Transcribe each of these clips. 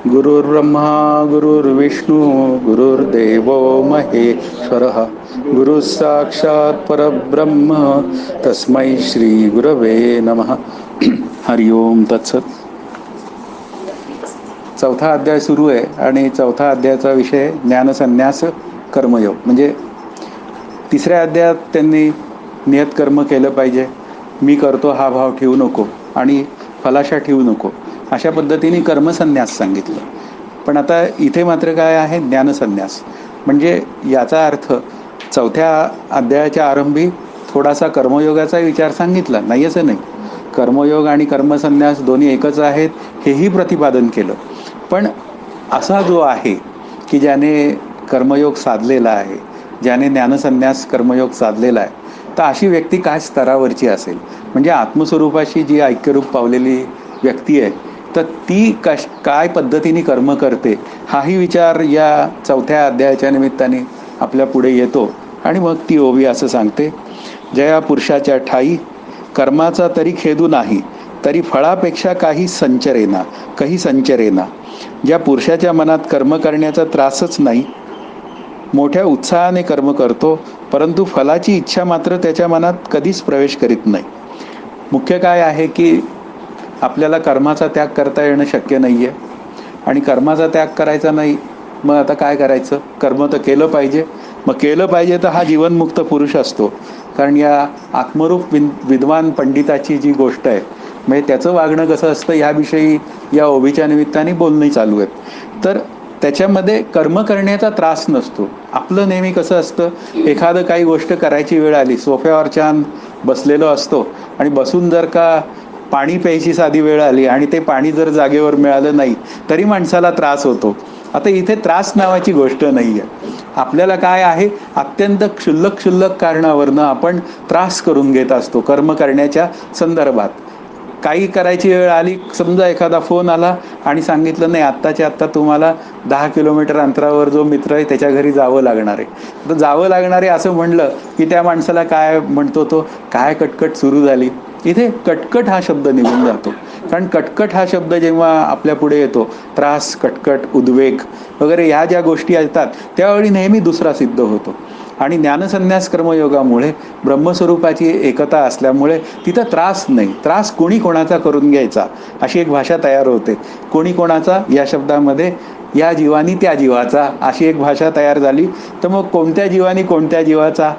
गुरुर्ब्रह्मा गुरुर्विष्णू गुरुर्देवो महेश्वरः गुरु साक्षात परब्रह्म तस्मै श्री गुरवे नमः. हरि ओम तत्सत. चौथा अध्याय सुरू आहे आणि चौथा अध्यायाचा विषय ज्ञानसन्यास कर्मयोग. म्हणजे तिसऱ्या अध्यायात त्यांनी नियत कर्म केलं पाहिजे, मी करतो हा भाव ठेवू नको आणि फलाशा ठेवू नको, अशा पद्धतीने कर्मसन्यास सांगितलं. पण आता इथे मात्र काय आहे, ज्ञानसन्यास. म्हणजे याचा अर्थ चौथ्या अध्यायाच्या आरंभी थोडासा कर्मयोगाचा विचार सांगितला, नाही असं नाही. कर्मयोग आणि कर्मसन्यास दोन्ही एकच आहेत हेही प्रतिपादन केलं. पण असा जो आहे की ज्याने कर्मयोग साधलेला आहे, ज्याने ज्ञानसन्यास कर्मयोग साधलेला आहे, तर अशी व्यक्ती काय स्तरावरची असेल, म्हणजे आत्मस्वरूपाशी जी ऐक्यरूप पावलेली व्यक्ती आहे, तर ती काय पद्धतीने कर्म करते, हाही विचार या चौथ्या अध्यायाच्या निमित्ताने आपल्या पुढे येतो. आणि मग ती ओवी असं सांगते, जया पुरुषाच्या ठाई कर्माचा तरी खेदू नाही, तरी फळापेक्षा काही संचरेना. ज्या पुरुषाच्या मनात कर्म करण्याचा त्रासच नाही, मोठ्या उत्साहाने कर्म करतो, परंतु फलाची इच्छा मात्र त्याच्या मनात कधीच प्रवेश करीत नाही. मुख्य काय आहे की आपल्याला कर्माचा त्याग करता येणं शक्य नाही आहे, आणि कर्माचा त्याग करायचा नाही, मग आता काय करायचं, कर्म तर केलं पाहिजे. मग केलं पाहिजे तर हा जीवनमुक्त पुरुष असतो. कारण या आत्मरूप विद्वान पंडिताची जी गोष्ट आहे, म्हणजे त्याचं वागणं कसं असतं याविषयी या ओवीच्या निमित्ताने बोलणी चालू आहेत. तर त्याच्यामध्ये कर्म करण्याचा त्रास नसतो. आपलं नेहमी कसं असतं, एखादं काही गोष्ट करायची वेळ आली, सोफ्यावर छान बसलेलो असतो आणि बसून जर का पाणी प्यायची साधी वेळ आली आणि ते पाणी जर जागेवर मिळालं नाही तरी माणसाला त्रास होतो. आता इथे त्रास नावाची गोष्ट नाही आहे. आपल्याला काय आहे, अत्यंत क्षुल्लक कारणावरनं आपण त्रास करून घेत असतो कर्म करण्याच्या संदर्भात. काही करायची वेळ आली, समजा एखादा फोन आला आणि सांगितलं नाही, आत्ताच्या आत्ता तुम्हाला 10 किलोमीटर अंतरावर जो मित्र आहे त्याच्या घरी जावं लागणार आहे. तर जावं लागणार आहे असं म्हणलं की त्या माणसाला काय म्हणतो, तो काय कटकट सुरू झाली. इथे कटकट हा शब्द निघून जातो. कारण कटकट हा शब्द जेव्हा आपल्या पुढे येतो, त्रास, कटकट, उद्वेग वगैरे ह्या ज्या गोष्टी येतात त्यावेळी नेहमी दुसरा सिद्ध होतो. आणि ज्ञानसन्यास कर्मयोगामुळे ब्रह्मस्वरूपाची एकता असल्यामुळे तिथं त्रास नाही. त्रास कोणी कोणाचा करून घ्यायचा अशी एक भाषा तयार होते. कोणी कोणाचा या शब्दामध्ये या जीवानी त्या जीवाचा अशी एक भाषा तयार झाली. तर मग कोणत्या जीवानी कोणत्या जीवाचा,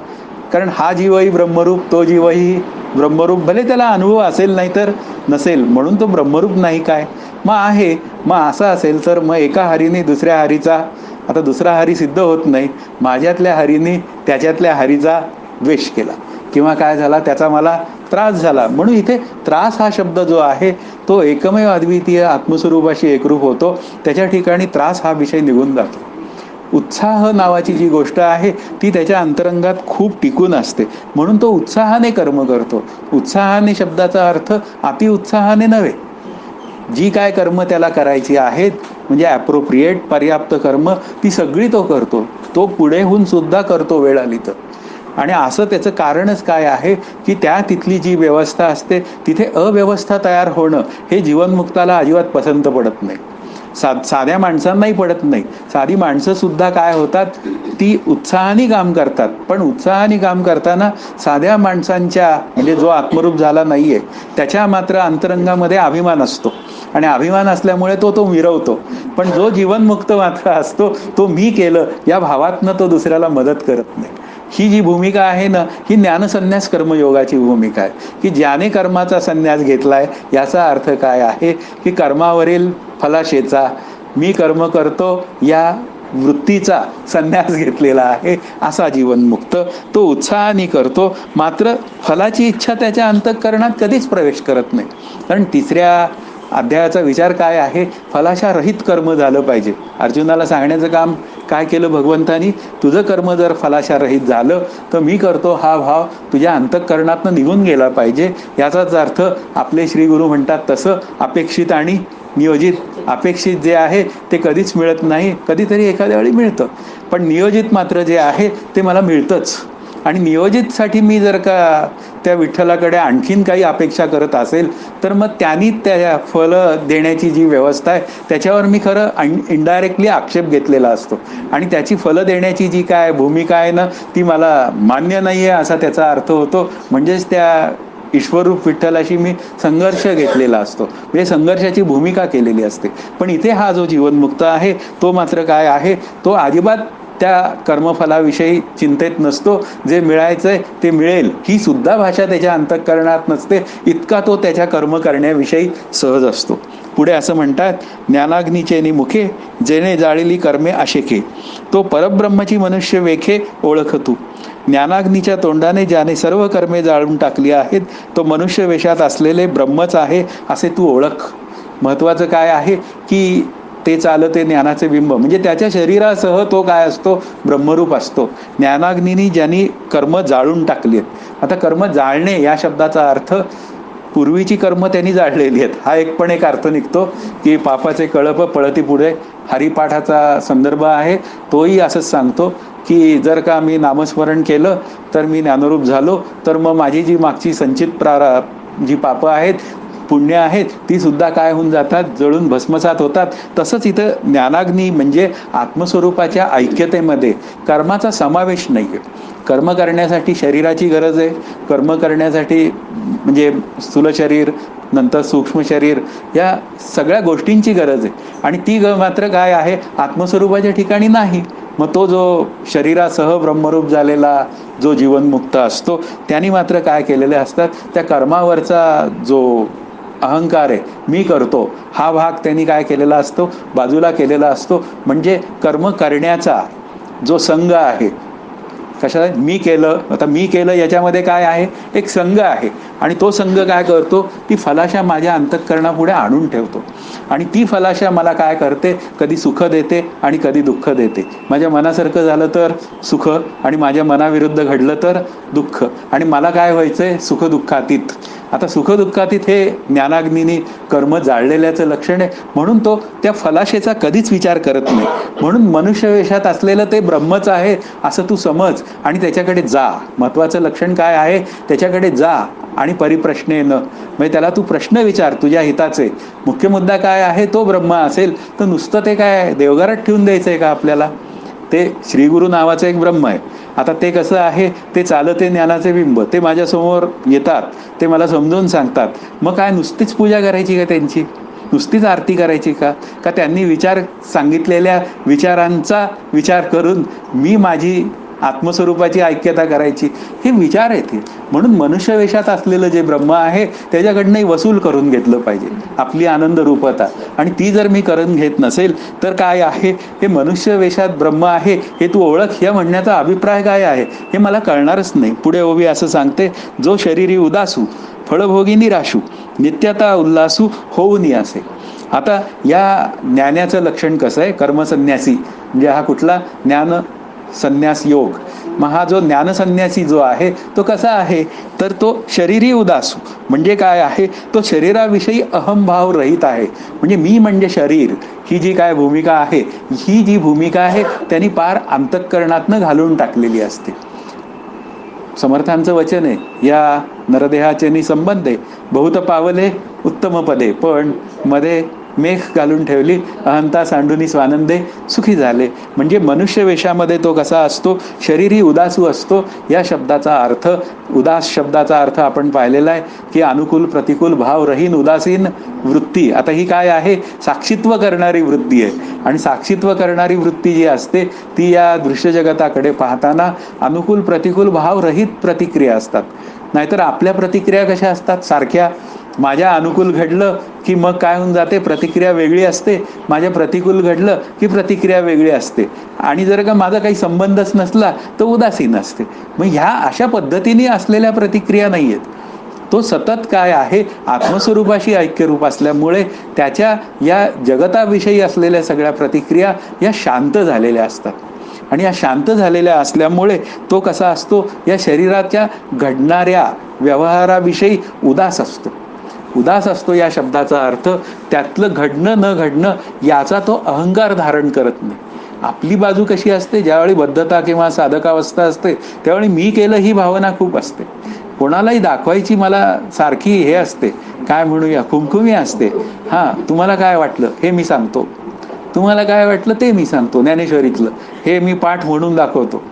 कारण हा जीवही ब्रह्मरूप, तो जीवही ब्रह्मरूप. भले त्याला अनुभव असेल नाही तर नसेल, म्हणून तो ब्रह्मरूप नाही काय, मग आहे. मग असं असेल तर मग एका हरीने दुसऱ्या हरीचा, आता दुसरा हरी सिद्ध होत नाही, माझ्यातल्या हरीने त्याच्यातल्या हरीचा द्वेष केला किंवा काय झाला, त्याचा मला त्रास झाला. म्हणून इथे त्रास हा शब्द जो आहे तो एकमेव अद्वितीय आत्मस्वरूपाशी एकरूप होतो. त्याच्या ठिकाणी त्रास हा विषय निघून जातो. उत्साह नावाची जी गोष्ट आहे ती त्याच्या अंतरंगात खूप टिकून असते, म्हणून तो उत्साहाने कर्म करतो. उत्साहाने शब्दाचा अर्थ अतिउत्साहाने नव्हे. जी काय कर्म त्याला करायची आहेत, म्हणजे ॲप्रोप्रिएट पर्याप्त कर्म, ती सगळी तो करतो. तो पुढेहून सुद्धा करतो वेळ आली तर. आणि असं त्याचं कारणच काय आहे की त्या तिथली जी व्यवस्था असते तिथे अव्यवस्था तयार होणं हे जीवनमुक्ताला अजिबात पसंत पडत नाही. साध्या माणसांनाही पडत नाही. साधी माणसं सुद्धा काय होतात, ती उत्साहाने काम करतात. पण उत्साहाने काम करताना साध्या माणसांच्या, म्हणजे जो आत्मरूप झाला नाहीये त्याच्या मात्र अंतरंगामध्ये अभिमान असतो, आणि अभिमान असल्यामुळे तो मिरवतो. पण जो जीवनमुक्त मात्र असतो तो मी केलं या भावातनं तो दुसऱ्याला मदत करत नाही. ही जी भूमिका आहे ना, ही ज्ञानसन्यास कर्मयोगाची भूमिका आहे. की ज्याने कर्माचा संन्यास घेतलाय याचा अर्थ काय आहे की कर्मावरील फलाशेचा, मी कर्म करतो या वृत्तीचा संन्यास घेतलेला आहे असा जीवनमुक्त. तो उत्साहाने करतो, मात्र फलाची इच्छा त्याच्या अंतःकरणात कधीच प्रवेश करत नाही. कारण तिसऱ्या अध्यायाचा विचार काय आहे, फलाशा रहित कर्म झालं पाहिजे. अर्जुनाला सांगण्याचं काम काय केलं भगवंतानी, तुझं कर्म जर फलाशा रहित झालं तर मी करतो हा भाव तुझ्या अंतःकरणातनं निघून गेला पाहिजे. याचाच अर्थ आपले श्री गुरु म्हणतात तसं अपेक्षित आणि नियोजित. अपेक्षित जे आहे ते कधीच मिळत नाही, कधीतरी एखाद्या वेळी मिळतं, पण नियोजित मात्र जे आहे ते मला मिळतंच. आणि नियोजितसाठी मी जर का त्या विठ्ठलाकडे आणखीन काही अपेक्षा करत असेल तर मग त्यांनी त्या फलं देण्याची जी व्यवस्था आहे त्याच्यावर मी खरं इनडायरेक्टली आक्षेप घेतलेला असतो आणि त्याची फलं देण्याची जी काय भूमिका आहे ना ती मला मान्य नाही आहे असा त्याचा अर्थ होतो. म्हणजेच त्या ईश्वररूप विठ्ठलाशी मी संघर्ष घेतलेला असतो, म्हणजे संघर्षाची भूमिका केलेली असते. पण इथे हा जो जीवनमुक्त आहे तो मात्र काय आहे, तो अजिबात त्या कर्मफलाविषयी चिंतेत नसतो. जे मिळायचंय ते मिळेल ही सुद्धा भाषा त्याच्या अंतःकरणात नसते, इतका तो त्याच्या कर्म करण्याविषयी सहज असतो. पुढे असं म्हणतात, ज्ञानाग्नीचे मुखे जेणे जाळिली कर्मे आशेखे, तो परब्रह्मची मनुष्य वेखे ओळख तू. ज्ञानाग्नीच्या तोंडाने ज्याने सर्व कर्मे जाळून टाकली आहेत तो मनुष्य वेशात असलेले ब्रह्मच आहे असे तू ओळख. महत्वाचं काय आहे की ते चालते ज्ञानाचे बिंब, म्हणजे त्याच्या शरीरासह तो काय असतो, ब्रह्मरूप असतो. ज्ञानाग्नीनी ज्यांनी कर्म जाळून टाकली आहेत. आता कर्म जाळणे या शब्दाचा अर्थ पूर्वीची कर्म त्यांनी जाळलेली आहेत हा एक अर्थ निघतो की पापाचे कळप पळती पुढे. हरिपाठाचा संदर्भ आहे, तोही असंच सांगतो की जर का मी नामस्मरण केलं तर मी ज्ञानरूप झालो तर मग माझी जी मागची संचित जी पापं आहेत, पुण्य आहेत, ती सुद्धा काय होऊन जातात, जळून भस्मसात होतात. तसंच इथं ज्ञानाग्नी म्हणजे आत्मस्वरूपाच्या ऐक्यतेमध्ये कर्माचा समावेश नाही आहे. कर्म करण्यासाठी शरीराची गरज आहे, कर्म करण्यासाठी म्हणजे स्थूल शरीर नंतर सूक्ष्म शरीर या सगळ्या गोष्टींची गरज आहे आणि ती मात्र काय आहे, आत्मस्वरूपाच्या ठिकाणी नाही. मग तो जो शरीरासह ब्रह्मरूप झालेला जो जीवनमुक्त असतो त्यांनी मात्र काय केलेले असतात, त्या कर्मावरचा जो अहंकार आहे, मी करतो हा भाग त्यांनी काय केलेला असतो, बाजूला केलेला असतो. म्हणजे कर्म करण्याचा जो संघ आहे, कशा मी केलं, आता मी केलं याच्यामध्ये काय आहे, एक संघ आहे आणि तो संघ काय करतो, ती फलाशा माझ्या अंतःकरणापुढे आणून ठेवतो आणि ती फलाशा मला काय करते, कधी सुख देते आणि कधी दुःख देते. माझ्या मनासारखं झालं तर सुख आणि माझ्या मनाविरुद्ध घडलं तर दुःख आणि मला काय व्हायचंय, सुख दुःखातीत. आता सुख दुःखातीत हे ज्ञानाग्नीने कर्म जाळलेल्याचं लक्षण आहे, म्हणून तो त्या फलाशेचा कधीच विचार करत नाही. म्हणून मनुष्य वेशात असलेलं ते ब्रह्मच आहे असं तू समज आणि त्याच्याकडे जा. महत्वाचं लक्षण काय आहे, त्याच्याकडे जा आणि परिप्रश्नेनं, म्हणजे त्याला तू प्रश्न विचार तुझ्या हिताचे. मुख्य मुद्दा काय आहे, तो ब्रह्म असेल तर नुसतं ते काय देवघरात ठेवून द्यायचं आहे का आपल्याला. ते श्रीगुरु नावाचं एक ब्रह्म आहे. आता ते कसं आहे, ते चालते ज्ञानाचे बिंब, ते माझ्यासमोर येतात, ते मला समजून सांगतात. मग काय नुसतीच पूजा करायची का त्यांची, नुसतीच आरती करायची का, का त्यांनी विचार सांगितलेल्या विचारांचा विचार करून मी माझी आत्मस्वरूपाची ऐक्यता करायची, हे विचार आहेत. म्हणून मनुष्य वेशात असलेलं जे ब्रह्म आहे त्याच्याकडनंही वसूल करून घेतलं पाहिजे आपली आनंद रूपता. आणि ती जर मी करून घेत नसेल तर काय आहे, हे मनुष्य वेशात ब्रह्म आहे हे तू ओळख, या म्हणण्याचा अभिप्राय काय आहे हे मला कळणारच नाही. पुढे ओवी असं सांगते, जो शरीरी उदासू फळभोगी निराशू नित्यता उल्हासू होऊन असे. आता या ज्ञानाचं लक्षण कसं आहे, कर्मसन्यासी म्हणजे हा कुठला ज्ञान संन्यास योग. मग हा जो ज्ञानसन्यासी जो आहे तो कसा आहे, तर तो शरीरी उदासू म्हणजे काय आहे, तो शरीराविषयी अहंभाव रहित आहे. म्हणजे मी म्हणजे शरीर ही जी काय भूमिका आहे, ही जी भूमिका आहे त्यांनी पार अंतःकरणातनं घालून टाकलेली असते. समर्थांचं वचन आहे, या नरदेहाचे संबंध आहे बहुत पावले उत्तम पदे, पण मध्ये मेघ घालून ठेवली अहंता सांडुनी स्वानंदे सुखी झाले. म्हणजे मनुष्य वेशामध्ये तो कसा असतो, शरीरी उदासू असतो. या शब्दाचा अर्थ, उदास शब्दाचा अर्थ आपण पाहिलेला आहे की अनुकूल प्रतिकूल भावरहीन उदासीन वृत्ती. आता ही काय आहे, साक्षीत्व करणारी वृत्ती आहे आणि साक्षीत्व करणारी वृत्ती जी असते ती या दृश्य जगताकडे पाहताना अनुकूल प्रतिकूल भावरहित प्रतिक्रिया असतात. नाहीतर आपल्या प्रतिक्रिया कशा असतात, सारख्या. माझ्या अनुकूल घडलं की मग काय होऊन जाते, प्रतिक्रिया वेगळी असते. माझ्या प्रतिकूल घडलं की प्रतिक्रिया वेगळी असते. आणि जर का माझा काही संबंधच नसला तर उदासीन असते. मग ह्या अशा पद्धतीने असलेल्या प्रतिक्रिया नाही आहेत. तो सतत काय आहे, आत्मस्वरूपाशी ऐक्यरूप असल्यामुळे त्याच्या या जगताविषयी असलेल्या सगळ्या प्रतिक्रिया या शांत झालेल्या असतात. आणि या शांत झालेल्या असल्यामुळे तो कसा असतो, या शरीराच्या घडणाऱ्या व्यवहाराविषयी उदास असतो. उदास असतो या शब्दाचा अर्थ त्यातलं घडणं न घडणं याचा तो अहंकार धारण करत नाही. आपली बाजू कशी असते, ज्यावेळी बद्धता किंवा साधकावस्था असते त्यावेळी मी केलं ही भावना खूप असते. कोणालाही दाखवायची मला सारखी हे असते, काय म्हणूया, खुमखुमी असते. तुम्हाला काय वाटलं हे मी सांगतो, तुम्हाला काय वाटलं ते मी सांगतो. ज्ञानेश्वरीतलं हे मी पाठ म्हणून दाखवतो.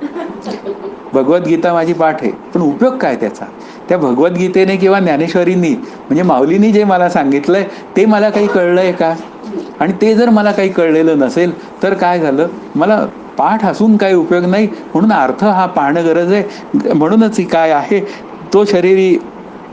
भगवद्गीता माझी पाठ आहे, पण उपयोग काय त्याचा? त्या भगवद्गीतेने किंवा ज्ञानेश्वरींनी म्हणजे माऊलींनी जे मला सांगितलंय ते मला काही कळलंय का? आणि ते जर मला काही कळलेलं नसेल तर काय झालं? मला पाठ असून काही उपयोग नाही. म्हणून अर्थ हा पाहणं गरज आहे. म्हणूनच काय आहे, तो शरीरी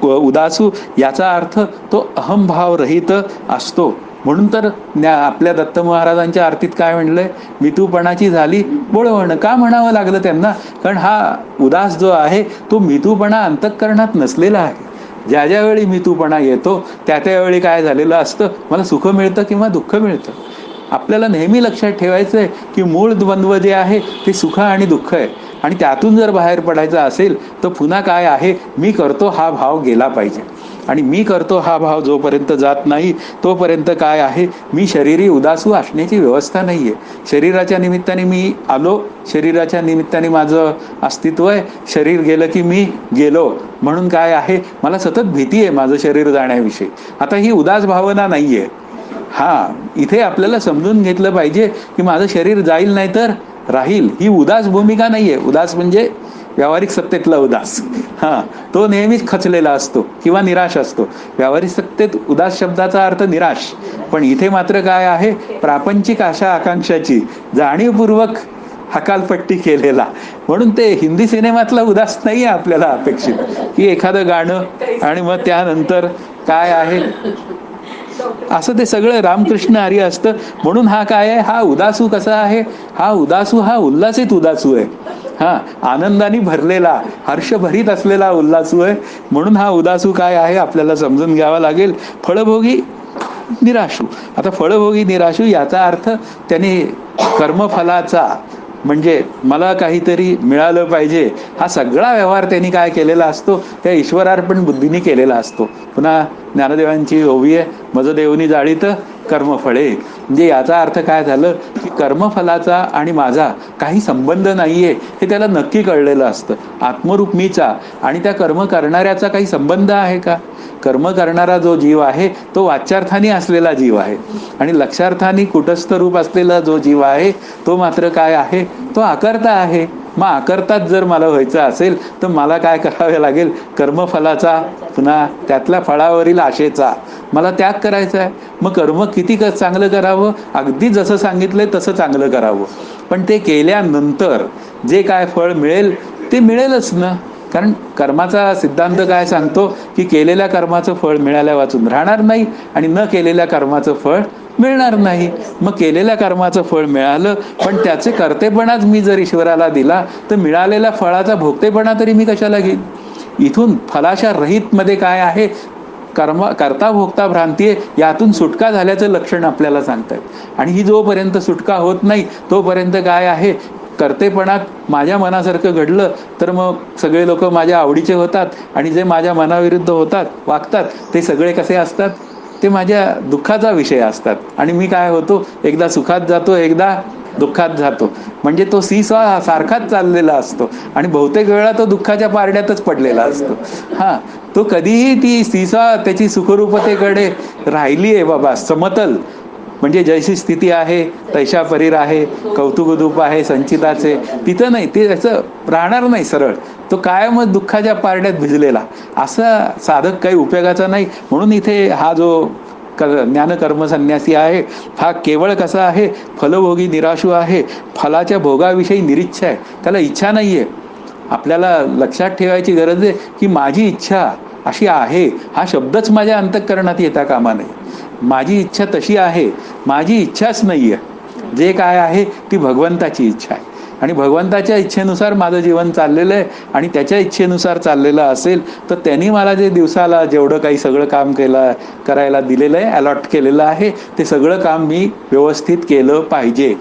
उदासू याचा अर्थ तो अहंभाव रहित असतो. म्हणून तर आपल्या दत्त महाराजांच्या आरतीत काय म्हणलंय, मितूपणाची झाली बोळवण. का म्हणावं लागलं त्यांना? कारण हा उदास जो आहे तो मितूपणा अंतःकरणात नसलेला आहे. ज्या ज्यावेळी मितूपणा येतो त्या त्यावेळी काय झालेलं असतं, मला सुख मिळतं किंवा दुःख मिळतं. आपल्याला नेहमी लक्षात ठेवायचं आहे की मूळ द्वंद्व जे आहे ते सुख आणि दुःख आहे. आणि त्यातून जर बाहेर पडायचं असेल तर पुन्हा काय आहे, मी करतो हा भाव गेला पाहिजे. आणि मी करतो हा भाव जोपर्यंत जात नाही तोपर्यंत काय आहे, मी शरीरी उदासू असण्याची व्यवस्था नाही आहे. शरीराच्या निमित्ताने मी आलो, शरीराच्या निमित्ताने माझं अस्तित्व आहे. शरीर गेलं की मी गेलो. म्हणून काय आहे, मला सतत भीती आहे माझं शरीर जाण्याविषयी. आता ही उदास भावना नाही आहे. इथे आपल्याला समजून घेतलं पाहिजे की माझं शरीर जाईल नाही तर राहील, ही उदास भूमिका नाहीये. उदास म्हणजे व्यावहारिक सत्तेतला उदास. तो नेहमीच खचलेला असतो किंवा निराश असतो. व्यावहारिक सत्तेत उदास शब्दाचा अर्थ निराश. पण इथे मात्र काय आहे, प्रापंचिक आशा आकांक्षाची जाणीवपूर्वक हकालपट्टी केलेला. म्हणून ते हिंदी सिनेमातला उदास नाही आहे आपल्याला अपेक्षित, की एखादं गाणं आणि मग त्यानंतर काय आहे असं ते सगळं रामकृष्ण हरी असतं. म्हणून काय आहे, हा उदासू कसा आहे, हा उदासू हा उल्हासित उदासू आहे. आनंदाने भरलेला, हर्षभरीत असलेला उल्हासू आहे. म्हणून हा उदासू काय आहे आपल्याला समजून घ्यावा लागेल, फळभोगी निराशू. आता फळभोगी निराशू याचा अर्थ त्याने कर्मफलाचा म्हणजे मला काहीतरी मिळालं पाहिजे हा सगळा व्यवहार त्यांनी काय केलेला असतो, त्या ईश्वरार्पण बुद्धीने केलेला असतो. पुन्हा ज्ञानदेवांची ओवी आहे, मज देवनी जाळीत कर्मफळे. म्हणजे याचा अर्थ काय झालं की कर्मफलाचा आणि माझा काही संबंध नाहीये हे त्याला नक्की कळलेलं असतं. आत्मरूप मीचा आणि त्या कर्म करणाऱ्याचा काही संबंध आहे का? कर्म करणारा जो जीव आहे तो वाच्यार्थाने असलेला जीव आहे आणि लक्षार्थाने कुटस्थ रूप असलेला जो जीव आहे तो मात्र काय आहे, तो आकर्ता आहे. मग आकर्ताच जर मला व्हायचं असेल तर मला काय करावे लागेल, कर्मफलाचा पुन्हा त्यातल्या फळावरील आशेचा मला त्याग करायचा आहे. मग कर्म किती चांगलं करावं, अगदी जसं सांगितलंय तसं चांगलं करावं. पण ते केल्यानंतर जे काय फळ मिळेल ते मिळेलच ना. कारण कर्माचा सिद्धांत काय सांगतो की केलेल्या कर्माचं फळ मिळाल्या वाचून राहणार नाही आणि न केलेल्या कर्माचं फळ मिळणार नाही. मग केलेल्या कर्माचं फळ मिळालं पण त्याचे कर्तेपणाच मी जर ईश्वराला दिला तर मिळालेल्या फळाचा भोगतेपणा तरी मी कशाला घेईन. इथून फलाशा रहित मध्ये काय आहे, करता भोगता भ्रांती आहे. यातून सुटका झाल्याचं लक्षण आपल्याला सांगतात. आणि ही जोपर्यंत सुटका होत नाही तोपर्यंत काय आहे, कर्तेपणात माझ्या मनासारखं घडलं तर मग सगळे लोक माझ्या आवडीचे होतात आणि जे माझ्या मनाविरुद्ध होतात वागतात ते सगळे कसे असतात, ते माझ्या दुःखाचा विषय असतात. आणि मी काय होतो, एकदा सुखात जातो एकदा दुःखात जातो. म्हणजे तो सीसॉ सारखाच चाललेला असतो आणि बहुतेक वेळा तो दुःखाच्या पारड्यातच पडलेला असतो. तो कधीही ती सीसॉ त्याची सुखरूपतेकडे राहिली आहे बाबा, समतल म्हणजे जैशी स्थिती आहे तैशा परीर आहे, कौतुकदूप आहे संचिताचे, तिथं नाही, ते असं राहणार नाही सरळ. तो कायमच दुःखाच्या पारड्यात भिजलेला असा साधक काही उपयोगाचा नाही. म्हणून इथे हा जो ज्ञानकर्म संन्यासी आहे हा केवळ कसा आहे, फलभोगी निराशू आहे. फलाच्या भोगाविषयी निरीच्छा आहे, त्याला इच्छा नाही आहे. आपल्याला लक्षात ठेवायची गरज आहे की माझी इच्छा अशी आहे हा शब्दच माझ्या अंतःकरणात येता कामा नये. माझी इच्छा तशी आहे, माझी इच्छाच नाही आहे. जे काय आहे ती भगवंताची इच्छा आहे आणि भगवंताच्या इच्छेनुसार माझं जीवन चाललेलं आहे. आणि त्याच्या इच्छेनुसार चाललेलं असेल तर त्यांनी मला जे दिवसाला जेवढं काही सगळं काम करायला दिलेलं आहे, अलॉट केलेलं आहे, ते सगळं काम मी व्यवस्थित केलं पाहिजे.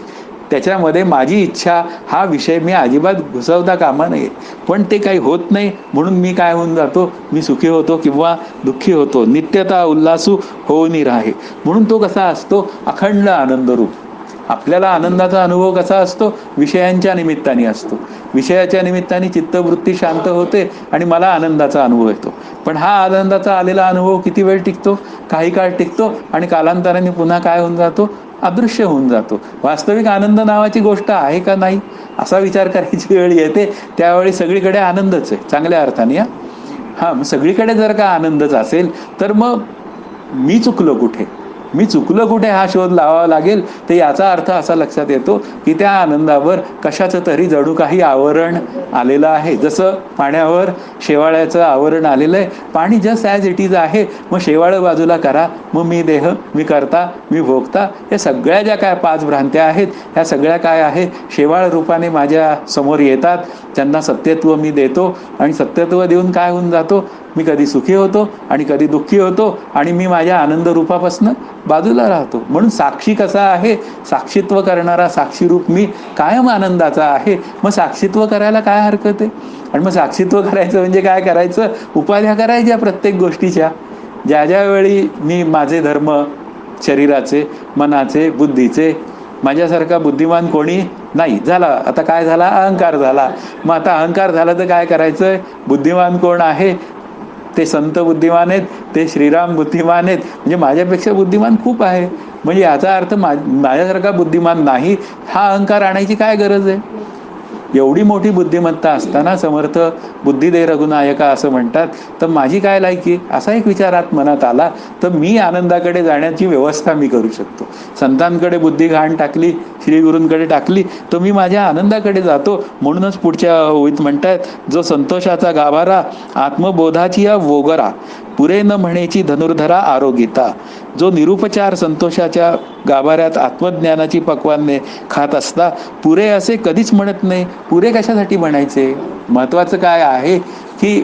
त्याच्यामध्ये माझी इच्छा हा विषय मी अजिबात घुसवता कामा नये. पण ते काही होत नाही म्हणून मी काय होऊन जातो, मी सुखी होतो किंवा दुःखी होतो. नित्यता उल्हासू होऊन राहे. म्हणून तो कसा असतो, अखंड आनंदरूप. आपल्याला आनंदाचा अनुभव कसा असतो? विषयांच्या निमित्ताने असतो. विषयाच्या निमित्ताने चित्तवृत्ती शांत होते आणि मला आनंदाचा अनुभव येतो. पण हा आनंदाचा आलेला अनुभव किती वेळ टिकतो? काही काळ टिकतो आणि कालांतराने पुन्हा काय होऊन जातो? अदृश्य होऊन जातो. वास्तविक आनंद नावाची गोष्ट आहे का नाही असा विचार करायची वेळ येते. त्यावेळी सगळीकडे आनंदच आहे, चांगल्या अर्थाने. मग सगळीकडे जर का आनंदच असेल तर मग मी चुकलो कुठे? मी चुकलो कुठे हा शोध लावावा लागेल. तर याचा अर्थ असा लक्षात येतो की त्या आनंदावर कशाचं तरी जणू काही आवरण आलेलं आहे. जसं पाण्यावर शेवाळ्याचं आवरण आलेलं आहे. पाणी जस्ट ॲज इट इज आहे. मग शेवाळं बाजूला करा, मग मी देह, मी करता, मी भोगता, या सगळ्या ज्या काय 5 भ्रांत्या आहेत ह्या सगळ्या काय आहे? शेवाळ रूपाने माझ्या समोर येतात. त्यांना सत्यत्व मी देतो आणि सत्यत्व देऊन काय होऊन जातो? मी कधी सुखी होतो आणि कधी दुःखी होतो आणि मी माझ्या आनंद रूपापासून बाजूला राहतो. म्हणून साक्षी कसा आहे? साक्षीत्व करणारा साक्षीरूप मी कायम आनंदाचा आहे. मग साक्षीत्व करायला काय हरकत आहे? आणि मग साक्षीत्व करायचं म्हणजे काय करायचं? उपाध्या करायच्या प्रत्येक गोष्टीच्या. ज्या ज्या वेळी मी माझे धर्म, शरीराचे, मनाचे, बुद्धीचे, माझ्यासारखा बुद्धिमान कोणी नाही झाला. आता काय झाला? अहंकार झाला. मग आता अहंकार झाला तर काय करायचं? बुद्धिमान कोण आहे? ते संत बुद्धिमान आहेत, ते श्रीराम बुद्धिमान आहेत. म्हणजे माझ्यापेक्षा बुद्धिमान खूप आहे. म्हणजे याचा अर्थ माझ्यासारखा बुद्धिमान नाही हा अहंकार आणायची काय गरज आहे? एवढी मोठी बुद्धिमत्ता असताना समर्थ बुद्धी दे रघुनायका असं म्हणतात. तर माझी काय लायकी? असा एक विचारात मनात आला तर मी आनंदाकडे जाण्याची व्यवस्था मी करू शकतो. संतांकडे बुद्धी घाण टाकली, श्रीगुरूंकडे टाकली तर मी माझ्या आनंदाकडे जातो. म्हणूनच पुढच्या ओळीत म्हणतात, जो संतोषाचा गाभारा आत्मबोधाची या वोगरा पुरे न म्हणेची धनुर्धरा आरोगिता. जो निरुपचार संतोषाच्या गाभाऱ्यात आत्मज्ञानाची पक्वान्ने खात असता पुरे असे कधीच म्हणत नाही. पुरे कशासाठी म्हणायचे? महत्वाचं काय आहे की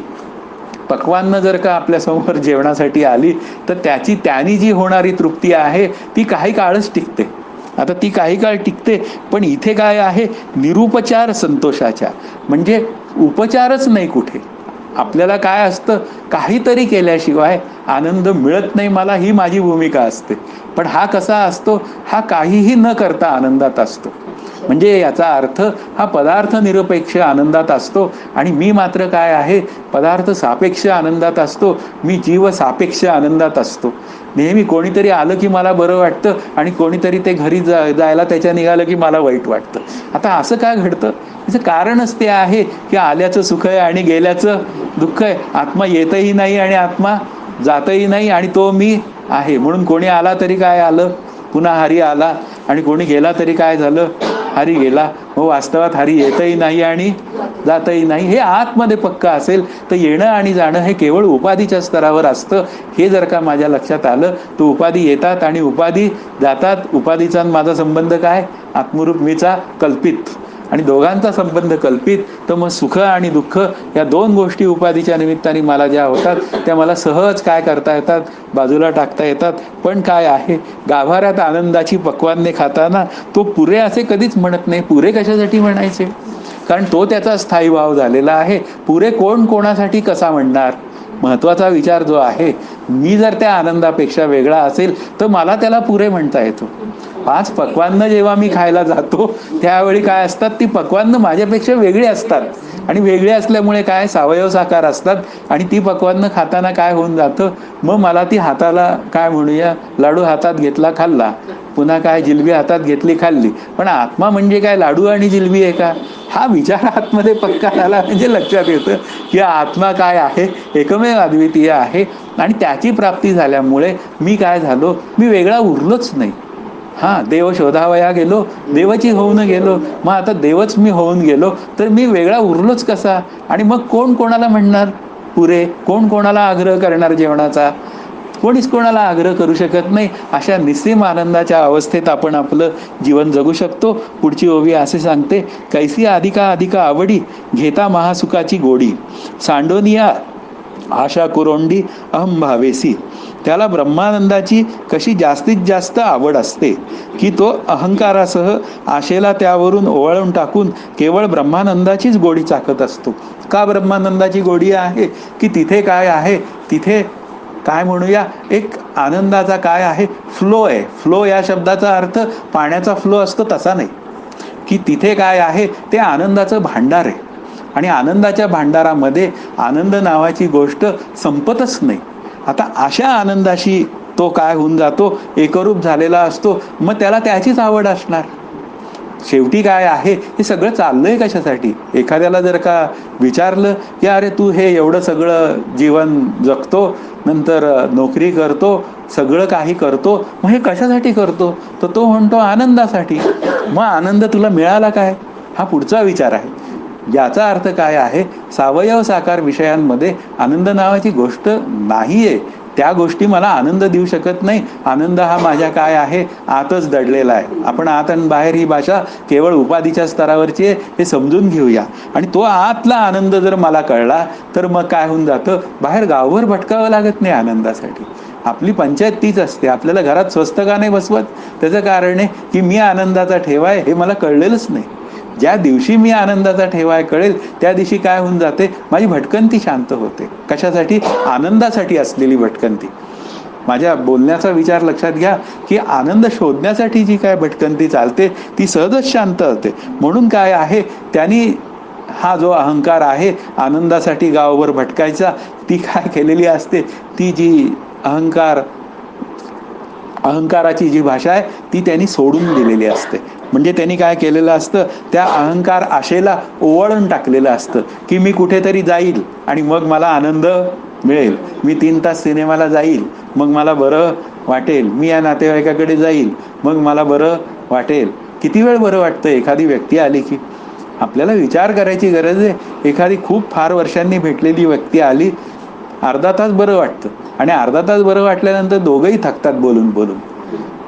पक्वान्न जर का आपल्यासमोर जेवणासाठी आली तर त्यानी जी होणारी तृप्ती आहे ती काही काळच टिकते. आता ती काही काळ टिकते, पण इथे काय आहे? निरुपचार संतोषाच्या, म्हणजे उपचारच नाही कुठे. आपल्याला काय असतं? काहीतरी केल्याशिवाय आनंद मिळत नाही मला, ही माझी भूमिका असते. पण हा कसा असतो? हा काहीही न करता आनंदात असतो. म्हणजे याचा अर्थ हा पदार्थ निरपेक्ष आनंदात असतो आणि मी मात्र काय आहे? पदार्थ सापेक्ष आनंदात असतो. मी जीव सापेक्ष आनंदात असतो. नेहमी कोणीतरी आलं की मला बरं वाटतं आणि कोणीतरी ते घरी जायला त्याच्या निघालं की मला वाईट वाटतं. आता असं काय घडतं? याचं कारणच ते आहे की आल्याचं सुख आहे आणि गेल्याचं दुःख आहे. आत्मा येतही नाही आणि आत्मा जातही नाही आणि तो मी आहे. म्हणून कोणी आला तरी काय आलं? पुन्हा हरी आला. आणि कोणी गेला तरी काय झालं? हरी गेला. मग वास्तवात हरी येतही नाही आणि जातही नाही. हे आतमध्ये पक्का असेल तर येणं आणि जाणं हे केवळ उपाधीच्या स्तरावर असतं. हे जर का माझ्या लक्षात आलं तर उपाधी येतात आणि उपाधी जातात. उपाधीचा माझा संबंध काय? आत्मरूप मीचा कल्पित. आणि दोघांचा संबंध कल्पित. तर मग सुख आणि दुःख या 2 गोष्टी उपाधीच्या निमित्ताने मला ज्या होतात त्या मला सहज काय करता येतात? बाजूला टाकता येतात. पण काय आहे? गाभाऱ्यात आनंदाची पक्वान्ने खाताना तो पुरे असे कधीच म्हणत नाही. पुरे कशासाठी म्हणायचे? कारण तो त्याचा स्थायी भाव झालेला आहे. पुरे कोण कोणासाठी कसा म्हणणार? महत्वाचा विचार जो आहे, मी जर त्या आनंदापेक्षा वेगळा असेल तर मला त्याला पुरे म्हणता येतो. 5 पक्वान्न जेव्हा मी खायला जातो त्यावेळी काय असतात? ती पक्वान्न माझ्यापेक्षा वेगळी असतात आणि वेगळी असल्यामुळे काय? सावयव साकार असतात. आणि ती पक्वान्न खाताना काय होऊन जातं? मग मला ती हाताला काय म्हणूया, लाडू हातात घेतला खाल्ला, पुन्हा काय जिलबी हातात घेतली खाल्ली. पण आत्मा म्हणजे काय लाडू आणि जिलबी आहे का? हा विचार आतमध्ये पक्का झाला म्हणजे लक्षात येतं की आत्मा काय आहे? एकमेव अद्वितीय आहे. आणि त्याची प्राप्ती झाल्यामुळे मी काय झालो? मी वेगळा उरलोच नाही. देव शोधावया गेलो, देवाची होऊन गेलो. मग आता देवच मी होऊन गेलो तर मी वेगळा उरलोच कसा? आणि मग कोण कोणाला म्हणणार पुरे? कोण कोणाला आग्रह करणार जेवणाचा? कोणीच कोणाला आग्रह करू शकत नाही. अशा निस्सीम आनंदाच्या अवस्थेत आपण आपलं जीवन जगू शकतो. पुढची ओवी असे सांगते, कैसी अधिका अधिका आवडी घेता महासुखाची गोडी सांडोनिया आशा कुरोंडी अहम भावेसी. त्याला ब्रह्मानंदाची कशी जास्तीत जास्त आवड असते की तो अहंकारासह आशेला त्यावरून ओवाळून टाकून केवळ ब्रह्मानंदाचीच गोडी चाकत असतो. का ब्रह्मानंदाची गोडी आहे? की तिथे काय आहे? तिथे काय म्हणूया, एक आनंदाचा काय आहे, फ्लो आहे. फ्लो या शब्दाचा अर्थ पाण्याचा फ्लो असतो तसा नाही, की तिथे काय आहे ते आनंदाचं भांडार आहे. आणि आनंदाच्या भांडारामध्ये आनंद नावाची गोष्ट संपतच नाही. आता अशा आनंदाशी तो काय होऊन जातो, एकरूप झालेला असतो. मग त्याला त्याचीच आवड असणार. शेवटी काय आहे, हे सगळं चाललंय कशासाठी. एखाद्याला जर का विचारलं की अरे तू हे एवढं सगळं जीवन जगतो, नंतर नोकरी करतो, सगळं काही करतो, मग हे कशासाठी करतो, तर तो म्हणतो आनंदासाठी. मग आनंद तुला मिळाला काय, हा पुढचा विचार आहे. याचा अर्थ काय आहे, सावयव साकार विषयांमध्ये आनंद नावाची गोष्ट नाहीये. त्या गोष्टी मला आनंद देऊ शकत नाही. आनंद हा माझ्या काय आहे, आतच दडलेला आहे. आपण आत आणि बाहेर ही भाषा केवळ उपाधीच्या स्तरावरची आहे, हे समजून घेऊया. आणि तो आतला आनंद जर मला कळला तर मग काय होऊन जातं, बाहेर गावभर भटकावं लागत नाही आनंदासाठी. आपली पंचायत तीच असते. आपल्याला घरात स्वस्त का नाही बसवत, त्याचं कारण आहे की मी आनंदाचा ठेवाय हे मला कळलेलंच नाही. ज्या दिवशी मी आनंदाचा ठेवाय कळेल त्या दिवशी काय होऊन जाते, माझी भटकंती शांत होते. कशासाठी, आनंदासाठी असलेली भटकंती. माझ्या बोलण्याचा विचार लक्षात घ्या की आनंद शोधण्यासाठी जी काय भटकंती चालते ती सहजच शांत होते. म्हणून काय आहे, त्यांनी हा जो अहंकार आहे आनंदासाठी गावभर भटकायचा, ती काय केलेली असते, ती जी अहंकाराची जी भाषा आहे ती त्यांनी सोडून दिलेली असते. म्हणजे त्यांनी काय केलेलं असतं, त्या अहंकार आशेला ओवाळून टाकलेलं असतं की मी कुठेतरी जाईल आणि मग मला आनंद मिळेल. मी 3 तास सिनेमाला जाईल, मग मला बरं वाटेल. मी या नातेवाईकाकडे जाईल, मग मला बरं वाटेल. किती वेळ बरं वाटतं. एखादी व्यक्ती आली की आपल्याला विचार करायची गरज आहे. एखादी खूप फार वर्षांनी भेटलेली व्यक्ती आली, अर्धा तास बरं वाटतं. आणि अर्धा तास बरं वाटल्यानंतर दोघंही थकतात बोलून बोलून.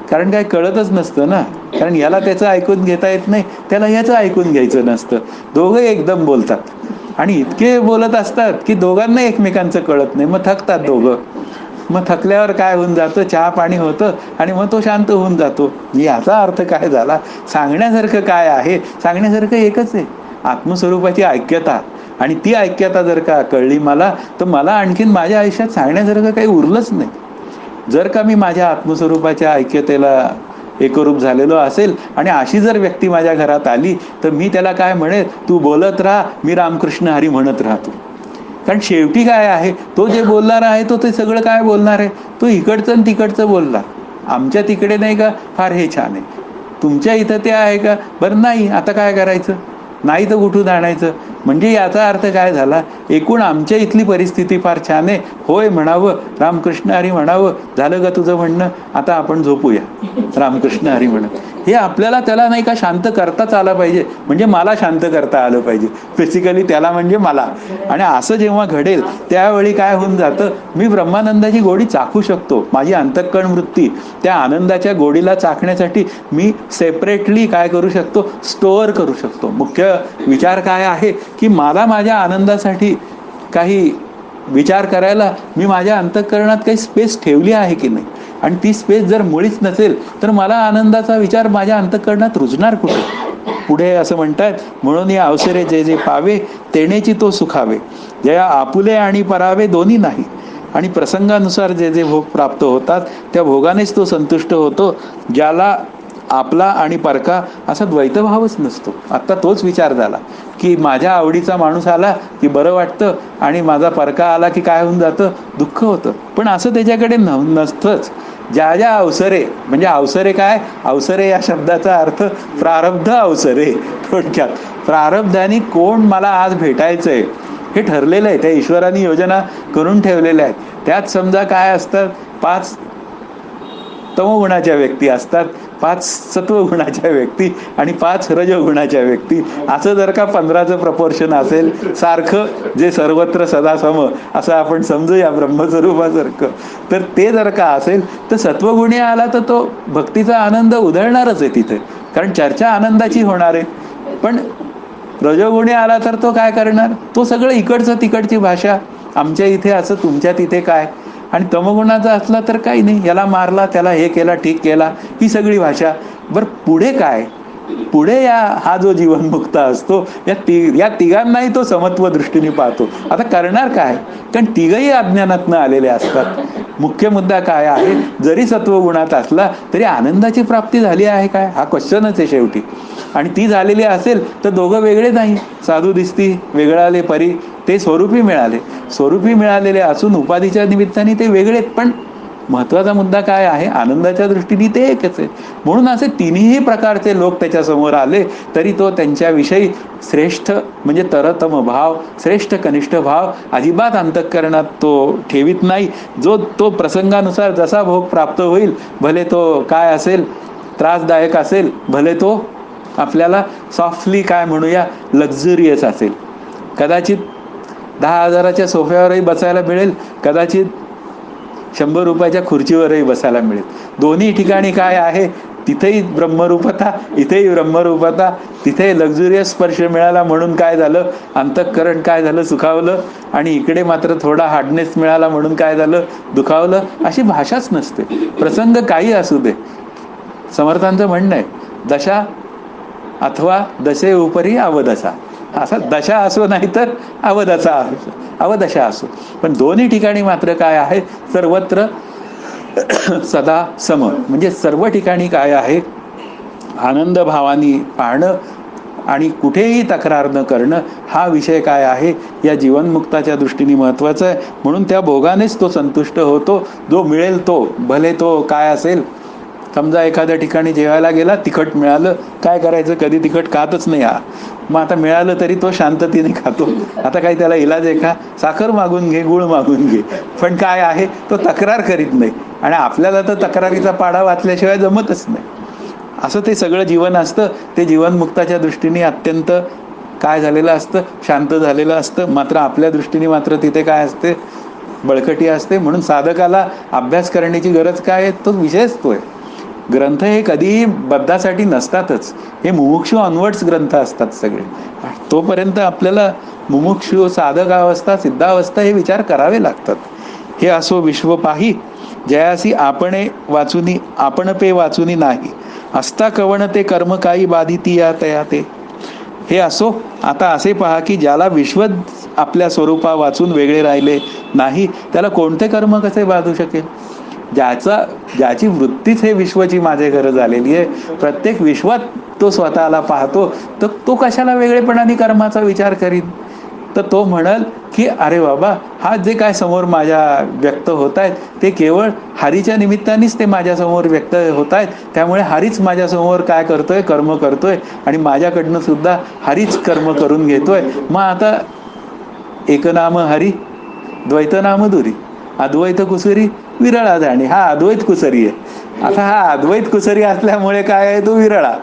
कारण काय कळतच नसतं ना. कारण याला त्याचं ऐकून घेता येत नाही, त्याला याचं ऐकून घ्यायचं नसतं. दोघंही एकदम बोलतात आणि इतके बोलत असतात की दोघांना एकमेकांचं कळत नाही. मग थकतात दोघं. मग थकल्यावर काय होऊन जातं, चहा पाणी होतं आणि मग तो शांत होऊन जातो. याचा अर्थ काय झाला, सांगण्यासारखं काय आहे, सांगण्यासारखं एकच आहे, आत्मस्वरूपाची ऐक्यता. आणि ती ऐक्यता जर का कळली मला, तर मला आणखीन माझ्या आयुष्यात सांगण्यासारखं काही उरलंच नाही. जर का मी माझ्या आत्मस्वरूपाच्या ऐक्यतेला एकरूप झालेलो असेल आणि अशी जर व्यक्ती माझ्या घरात आली, तर मी त्याला काय म्हणेल, तू बोलत राहा, मी रामकृष्ण हरी म्हणत राहतो. कारण शेवटी काय आहे, तो जे बोलणार आहे तो ते सगळं काय बोलणार आहे, तो इकडचं आणि तिकडचं बोलला. आमच्या तिकडे नाही का, फार हे छान आहे. तुमच्या इथं ते आहे का, बरं नाही, आता काय करायचं, नाही तर कुठून आणायचं. म्हणजे याचा अर्थ काय झाला, एकूण आमच्या इथली परिस्थिती फार छान आहे, होय म्हणावं, रामकृष्ण हरी म्हणावं, झालं का तुझं म्हणणं, आता आपण झोपूया, रामकृष्ण हरी म्हणत. हे आपल्याला त्याला नाही का शांत करताच आलं पाहिजे. म्हणजे मला शांत करता आलं पाहिजे बेसिकली, त्याला म्हणजे मला. आणि असं जेव्हा घडेल त्यावेळी काय होऊन जातं, मी ब्रह्मानंदाची गोडी चाखू शकतो. माझी अंतःकरण वृत्ती त्या आनंदाच्या गोडीला चाखण्यासाठी मी सेपरेटली काय करू शकतो, स्टोअर करू शकतो. मुख्य विचार काय आहे की मला माझ्या आनंदासाठी काही विचार करायला मी माझ्या अंतःकरणात काही स्पेस ठेवली आहे की नाही. आणि ती स्पेस जर मुळीच नसेल तर मला आनंदाचा विचार माझ्या अंतःकरणात रुजणार कुठे. पुढे असं म्हणतात, म्हणून या अवसरे जे जे पावे तेनेची तो सुखावे, जया आपुले आणि परावे दोन्ही नाही. आणि प्रसंगानुसार जे जे भोग प्राप्त होतात त्या भोगानेच तो संतुष्ट होतो, ज्याला आपला आणि परका असा द्वैतभावच नसतो. आत्ता तोच विचार झाला की माझ्या आवडीचा माणूस आला की बरं वाटतं आणि माझा परका आला की काय होऊन जातं, दुःख होतं. पण असं त्याच्याकडे नसतंच. ज्या ज्या अवसरे, म्हणजे अवसरे काय, अवसरे या शब्दाचा अर्थ प्रारब्ध अवसरे. थोडक्यात प्रारब्धाने कोण मला आज भेटायचंय हे ठरलेलं आहे. त्या ईश्वराने योजना करून ठेवलेल्या आहेत. त्यात समजा काय असतात, 5 तमोगुणाच्या व्यक्ती असतात, 5 सत्वगुणाच्या व्यक्ती आणि 5 रजोगुणाच्या व्यक्ती. असं जर का 15चं प्रपोर्शन असेल, सारखं जे सर्वत्र सदा सम असं आपण समजूया ब्रह्मस्वरूपासारखं, तर ते जर का असेल तर सत्वगुणी आला तर तो भक्तीचा आनंद उधळणारच आहे तिथे, कारण चर्चा आनंदाची होणार आहे. पण रजोगुणी आला तर तो काय करणार, तो सगळं इकडचं तिकडची भाषा, आमच्या इथे असं तुमच्या तिथे काय. आणि तमगुणाचा असला तर काही नाही, याला मारला, त्याला हे केला, ठीक केला, ही सगळी भाषा. बरं पुढे काय, पुढे हा जो जीवनमुक्त असतो या तिघांनाही तो समत्व दृष्टीने पाहतो. आता करणार काय? कारण तिघही अज्ञानातनं आलेले असतात. मुख्य मुद्दा काय आहे, जरी सत्वगुणात असला तरी आनंदाची प्राप्ती झाली आहे काय, हा क्वेश्चनच आहे शेवटी. आणि ती झालेली असेल तर दोघं वेगळे नाही. साधू दिसती वेगळाले परी, ते स्वरूपी मिळाले. स्वरूपी मिळालेले असून उपाधीच्या निमित्ताने ते वेगळेत, पण महत्वाचा मुद्दा काय आहे, आनंदाच्या दृष्टीने ते एकच आहे. म्हणून असे तिन्ही प्रकारचे लोक त्याच्यासमोर आले तरी तो त्यांच्याविषयी श्रेष्ठ म्हणजे तरतम भाव, श्रेष्ठ कनिष्ठ भाव अजिबात अंतःकरणात तो ठेवीत नाही. जो तो प्रसंगानुसार जसा भोग प्राप्त होईल, भले तो काय असेल, त्रासदायक असेल, भले तो आपल्याला सॉफ्टली काय म्हणूया लक्झरियस असेल. कदाचित 10,000च्या सोफ्यावरही बसायला मिळेल, कदाचित 100 रुपयाच्या खुर्चीवरही बसायला मिळेल. दोन्ही ठिकाणी काय आहे, तिथेही ब्रह्मरूपता, इथेही ब्रह्मरूपता. तिथे लक्झुरियस स्पर्श मिळाला म्हणून काय झालं, अंतःकरण काय झालं, सुखावलं. आणि इकडे मात्र थोडा हार्डनेस मिळाला म्हणून काय झालं, दुखावलं. अशी भाषाच नसते. प्रसंग काही असू दे. समर्थांचं म्हणणं आहे, दशा अथवा दशे उपरी अवदशा. असा दशा असो नाही तर अवदशा असो, पण दोन्ही ठिकाणी मात्र काय आहे, सर्वत्र सदा सम. म्हणजे सर्व ठिकाणी काय आहे, आनंद भावानी पाहणं आणि कुठेही तक्रार न करणं हा विषय काय आहे, या जीवनमुक्ताच्या दृष्टीने महत्त्वाचा आहे. म्हणून त्या भोगानेच तो संतुष्ट होतो. जो मिळेल तो, भले तो काय असेल. समजा एखाद्या ठिकाणी जेवायला गेला, तिखट मिळालं, काय करायचं, कधी तिखट खातच नाही हा. मग आता मिळालं तरी तो शांततेने खातो. आता काही त्याला इलाज आहे का, साखर मागून घे, गुळ मागून घे. पण काय आहे, तो तक्रार करीत नाही. आणि आपल्याला तर तक्रारीचा पाढा वाचल्याशिवाय जमतच नाही. असं ते सगळं जीवन असतं. ते जीवनमुक्ताच्या दृष्टीने अत्यंत काय झालेलं असतं, शांत झालेलं असतं. मात्र आपल्या दृष्टीने मात्र तिथे काय असते, बळकटी असते. म्हणून साधकाला अभ्यास करण्याची गरज काय आहे, तो विषयच तो आहे. ग्रंथ हे कधीही बद्धासाठी नसतातच. हे मुमुक्षु ऑनवर्ड्स ग्रंथ असतात सगळे. तोपर्यंत आपल्याला मुमुक्षु, साधक अवस्था, सिद्धावस्था हे विचार करावे लागतात. हे असो विश्व पाही, जयासी आपणे वाचुनी, आपण पे वाचुनी नाही. असता कवण ते कर्म काही बाधिती या तया ते. हे असो. आता असे पहा की ज्याला विश्व आपल्या स्वरूपा वाचून वेगळे राहिले नाही, त्याला कोणते कर्म कसे बाधू शकेल. ज्याची वृत्तीच हे विश्वाची माझे घर झालेली आहे, प्रत्येक विश्वात तो स्वतःला पाहतो, तर तो कशाला वेगळेपणाने कर्माचा विचार करीन. तर तो म्हणल की अरे बाबा, हा जे काय समोर माझ्या व्यक्त होत आहेत ते केवळ हरीच्या निमित्तानेच ते माझ्यासमोर व्यक्त होत आहेत. त्यामुळे हरीच माझ्यासमोर काय करतोय, कर्म करतोय. आणि माझ्याकडनं सुद्धा हरीच कर्म करून घेतोय. मग आता एकनाम हरी, द्वैतनाम दुरी, अद्वैत कुसरी विरळा जाणे. हा अद्वैत कुसरी आहे. आता हा अद्वैत कुसरी असल्यामुळे काय आहे, तो विरळा.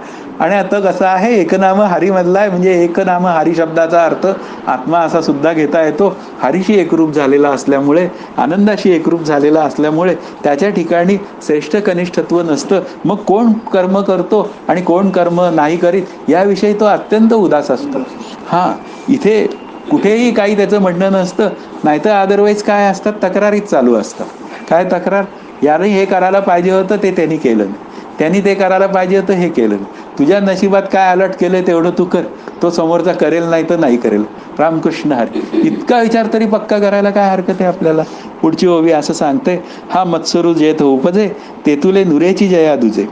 आणि आता कसं आहे, एकनाम हरी मधला आहे. म्हणजे एकनाम हरी शब्दाचा अर्थ आत्मा असा सुद्धा घेता येतो. हरीशी एकरूप झालेला असल्यामुळे, आनंदाशी एकरूप झालेला असल्यामुळे त्याच्या ठिकाणी श्रेष्ठ कनिष्ठत्व नसतं. मग कोण कर्म करतो आणि कोण कर्म नाही करीत, याविषयी तो अत्यंत उदास असतो. हा, इथे कुठेही काही त्याचं म्हणणं नसतं. नाहीतर अदरवाईज काय असतात, तक्रारीच चालू असतात. काय तक्रार, याने हे करायला पाहिजे होतं ते त्यांनी केलं नाही, त्यांनी ते करायला पाहिजे होतं हे केलं नाही. तुझ्या नशिबात काय अलर्ट केलं तेवढं तू कर, तो समोरचा करेल नाही तर नाही करेल. रामकृष्ण हरी. इतका विचार तरी पक्का करायला काय हरकत आहे आपल्याला. पुढची ओवी असं सांगते, हा मत्सरू जेथ उपजे, तेथुले नुरेची जया दुजे.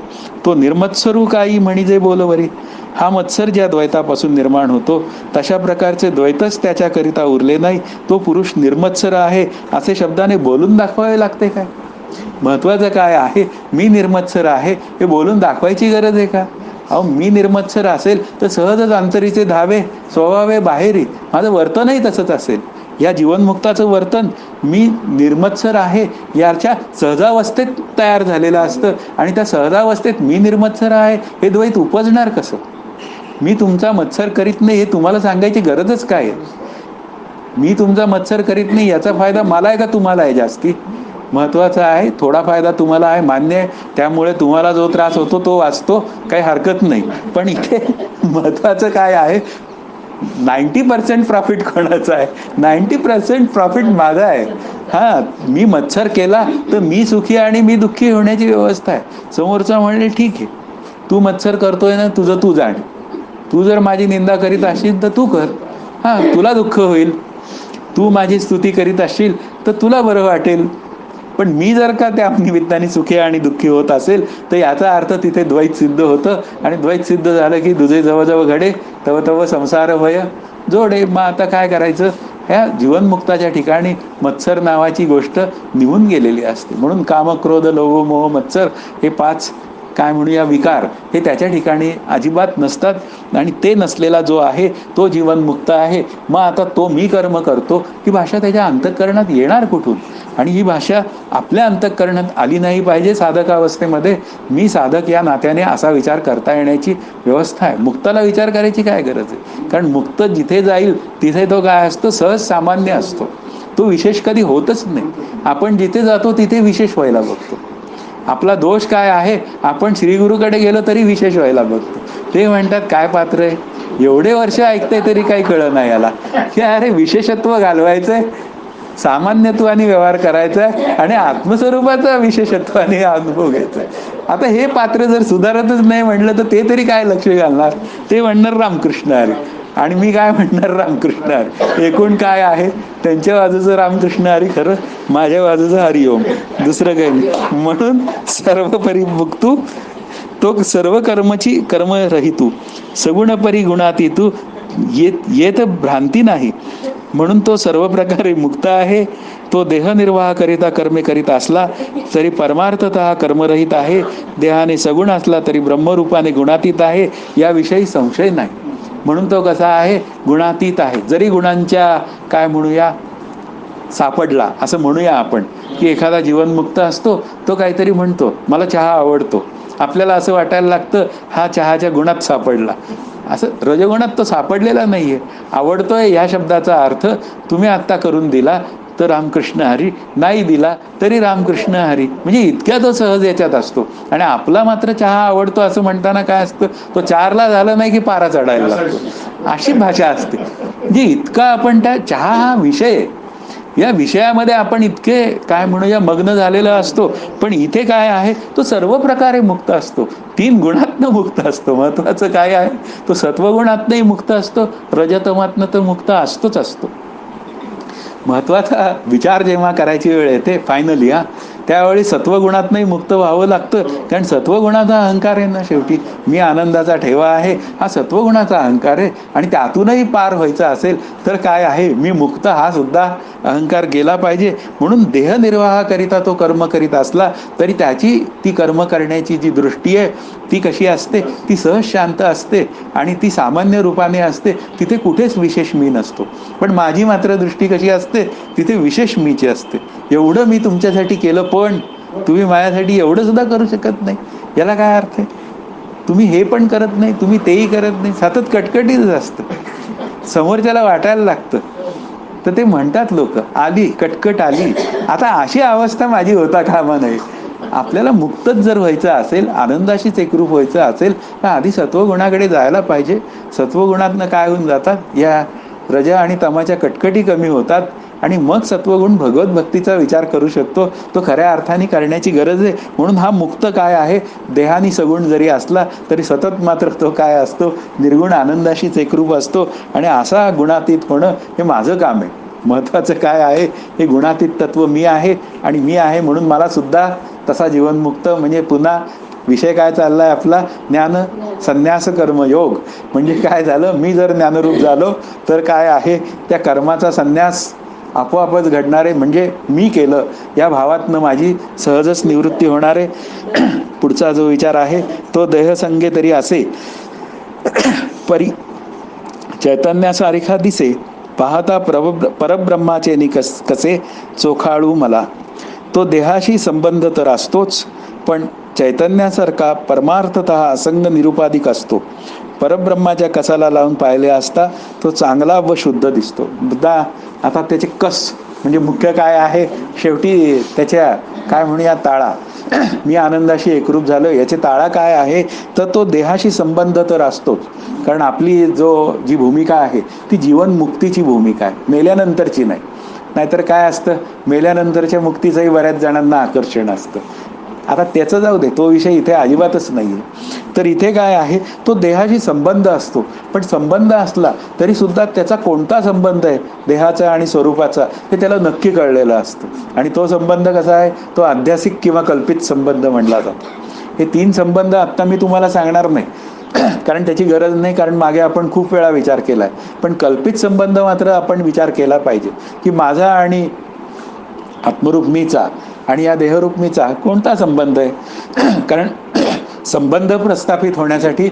तो निर्मत्सरू काही म्हणजे बोलवरी. हा मत्सर ज्या द्वैतापासून निर्माण होतो, तशा प्रकारचे द्वैतच त्याच्याकरिता उरले नाही. तो पुरुष निर्मत्सर आहे असे शब्दाने बोलून दाखवावे लागते काय. महत्वाचं काय आहे, मी निर्मत्सर आहे हे बोलून दाखवायची गरज आहे का. अहो, मी निर्मत्सर असेल तर सहजच अंतरीचे धावे, स्वभावे बाहेरी. माझं वर्तनही तसंच असेल. या जीवनमुक्ताचं वर्तन मी निर्मत्सर आहे याच्या सहजावस्थेत तयार झालेलं असतं. आणि त्या सहजावस्थेत मी निर्मत्सर आहे हे द्वैत उपजणार कसं. मी तुमचा मत्सर करीत नाही हे तुम्हाला सांगायची गरजच काय आहे. मी तुमचा मत्सर करीत नाही याचा फायदा मला आहे का तुम्हाला आहे जास्ती. महत्वाचा आहे, थोडा फायदा तुम्हाला आहे, मान्य आहे. त्यामुळे तुम्हाला जो त्रास होतो तो वाचतो, काही हरकत नाही. पण इथे महत्वाचं काय आहे, 90% प्रॉफिट कोणाचं आहे, 90% प्रॉफिट माझा आहे. हा, मी मत्सर केला तर मी सुखी आणि मी दुःखी होण्याची व्यवस्था आहे. समोरचा म्हणेल ठीक आहे, तू मत्सर करतोय ना, तुझं तू जाण. तू जर माझी निंदा करीत असशील तर तू कर. तुला दुःख होईल. तू माझी स्तुती करीत असशील तर तुला बरं वाटेल. पण मी जर का त्या निमित्ताने सुखी आणि दुःखी होत असेल तर याचा अर्थ तिथे द्वैत सिद्ध होतं. आणि द्वैत सिद्ध झालं की दुजे जवळ घडे तव तव संसार वय जोडे. मग आता काय करायचं? ह्या जीवनमुक्ताच्या ठिकाणी मत्सर नावाची गोष्ट निघून गेलेली असते. म्हणून काम, क्रोध, लोभ, मोह, मत्सर हे 5 काय म्हणूया विकार हे त्याच्या ठिकाणी अजिबात नसतात. आणि ते नसलेला जो आहे तो जीवनमुक्त आहे. मग आता तो मी कर्म करतो ही भाषा त्याच्या अंतःकरणात येणार कुठून? आणि ही भाषा आपल्या अंतःकरणात आली नाही पाहिजे साधकावस्थेमध्ये. मी साधक या नात्याने असा विचार करता येण्याची व्यवस्था आहे. मुक्ताला विचार करायची काय गरज आहे? कारण मुक्त जिथे जाईल तिथे तो काय असतो? सहज सामान्य असतो. तो विशेष कधी होतच नाही. आपण जिथे जातो तिथे विशेष व्हायला बघतो. आपला दोष काय आहे? आपण श्रीगुरूकडे गेलो तरी विशेष व्हायला बघतो. ते म्हणतात काय पात्र आहे, एवढे वर्ष ऐकतंय तरी काही कळलं नाही याला की अरे विशेषत्व घालवायचंय, सामान्यत्वाने व्यवहार करायचा आणि आत्मस्वरूपाचा विशेषत्वाने अनुभव घ्यायचा. आता हे पात्र जर सुधारतच नाही म्हणलं तर ते तरी काय लक्ष घालणार? ते म्हणणार रामकृष्ण हरी. आणि मी काय म्हणणार? रामकृष्ण हरी. एकूण काय आहे? त्यांच्या बाजूचं रामकृष्ण हरी खरं, माझ्या बाजूचं हरिओम, दुसरं काही नाही. म्हणून सर्व परिमुक्तू तो सर्व कर्मची कर्मरहितू सगुण परिगुणातीतू येत भ्रांती नाही. म्हणून तो सर्व प्रकारे मुक्त आहे. तो देहनिर्वाह करिता कर्मे करीत असला तरी परमार्थतः कर्मरहित आहे. देहाने सगुण असला तरी ब्रह्मरूपाने गुणातीत आहे, याविषयी संशय नाही. म्हणून तो कसा आहे? गुणातीत आहे. जरी गुणांच्या काय म्हणूया सापडला असं म्हणूया आपण की एखादा जीवनमुक्त असतो, तो काहीतरी म्हणतो मला चहा आवडतो. आपल्याला असं वाटायला लागतं हा चहाच्या गुणात सापडला. असं रजगुणात तो सापडलेला नाहीये. आवडतोय या शब्दाचा अर्थ तुम्ही आत्ता करून दिला तर रामकृष्ण हरी, नाही दिला तरी रामकृष्ण हरी. म्हणजे इतक्या तो सहज याच्यात असतो. आणि आपला मात्र चहा आवडतो असं म्हणताना काय असतं? तो 4ला झाला नाही की पारा चढायला लागतो, अशी भाषा असते. म्हणजे इतका आपण त्या चहा हा विषय, या विषयामध्ये आपण इतके काय म्हणूया मग्न झालेला असतो. पण इथे काय आहे? तो सर्व प्रकारे मुक्त असतो. 3 गुणातनं मुक्त असतो. महत्वाचं काय आहे? तो सत्वगुणातनंही मुक्त असतो, रजतमातनं तर मुक्त असतोच असतो. महत्वाचा विचार जेव्हा करायची वेळ येते फायनली त्यावेळी सत्वगुणातनंही मुक्त व्हावं लागतं. कारण सत्वगुणाचा अहंकार आहे ना, शेवटी मी आनंदाचा ठेवा आहे हा सत्वगुणाचा अहंकार आहे. आणि त्यातूनही पार व्हायचं असेल तर काय आहे? मी मुक्त हा सुद्धा अहंकार गेला पाहिजे. म्हणून देहनिर्वाहाकरिता तो कर्म करीत असला तरी त्याची ती कर्म करण्याची जी दृष्टी आहे ती कशी असते? ती सहज शांत असते आणि ती सामान्य रूपाने असते. तिथे कुठेच विशेष मी नसतो. पण माझी मात्र दृष्टी कशी असते? तिथे विशेष मीची असते. एवढं मी तुमच्यासाठी केलं पण तुम्ही माझ्यासाठी एवढं सुद्धा करू शकत नाही, याला काय अर्थ आहे? तुम्ही हे पण करत नाही, तुम्ही तेही करत नाही, सतत कटकटीच असतं. समोरच्याला वाटायला लागतं. तर ते म्हणतात लोक आली कटकट आली. आता अशी अवस्था माझी होता कामा नये. आपल्याला मुक्तच जर व्हायचं असेल, आनंदाशीच एकरूप व्हायचं असेल तर आधी सत्वगुणाकडे जायला पाहिजे. सत्वगुणातनं काय होऊन जातात? या रजा आणि तमाच्या कटकटी कमी होतात आणि मग सत्वगुण भगवत भक्तीचा विचार करू शकतो. तो खऱ्या अर्थाने करण्याची गरज आहे. म्हणून हा मुक्त काय आहे? देहानी सगुण जरी असला तरी सतत मात्र तो काय असतो? निर्गुण आनंदाशीच एकरूप असतो. आणि असा गुणातीत होणं हे माझं काम आहे. महत्वाचं काय आहे? हे गुणातीत तत्व मी आहे आणि मी आहे म्हणून मला सुद्धा तसा जीवनमुक्त म्हणजे पुन्हा विषय काय चाललाय आपला? ज्ञान संन्यास कर्मयोग. म्हणजे काय झालं? मी जर ज्ञानरूप झालो तर काय आहे? त्या कर्माचा संन्यास आपोआपच घडणारे, म्हणजे मी केलं या भावातनं माझी सहजच निवृत्ती होणार आहे. पुढचा जो विचार आहे तो देहसंगे तरी असे परी चैतन्यासारखा दिसे, पाहता परब्रह्माचे निकस कसे चोखाळू मला. तो देहाशी संबंध तर असतोच, पण चैतन्यासारखा परमार्थतः असंग निरुपाधिक असतो. परब्रह्माच्या कसाला लावून पाहिले असता तो चांगला व शुद्ध दिसतो. मुद्दा आता त्याचे कस म्हणजे मुख्य काय आहे? शेवटी त्याच्या काय म्हणूया ताळा. मी आनंदाशी एकरूप झालो याचे ताळा काय आहे? तर तो देहाशी संबंध तर असतोच. कारण आपली जी भूमिका आहे ती जीवनमुक्तीची भूमिका आहे, मेल्यानंतरची नाही. नाहीतर काय असतं? मेल्यानंतरच्या मुक्तीचंही बऱ्याच जणांना आकर्षण असतं. आता त्याचं जाऊ दे, तो विषय इथे अजिबातच नाही आहे. तर इथे काय आहे, तो देहाशी संबंध असतो, पण संबंध असला तरी सुद्धा त्याचा कोणता संबंध आहे देहाचा आणि स्वरूपाचा हे त्याला नक्की कळलेलं असतं. आणि तो संबंध कसा आहे, तो अध्यासिक किंवा कल्पित संबंध म्हणला जातो. हे 3 संबंध आत्ता मी तुम्हाला सांगणार नाही कारण त्याची गरज नाही, कारण मागे आपण खूप वेळा विचार केला आहे. पण कल्पित संबंध मात्र आपण विचार केला पाहिजे की माझा आणि आत्मरूप मीचा आणि या देहरूप मीचा कोणता संबंध आहे. कारण संबंध प्रस्थापित होण्यासाठी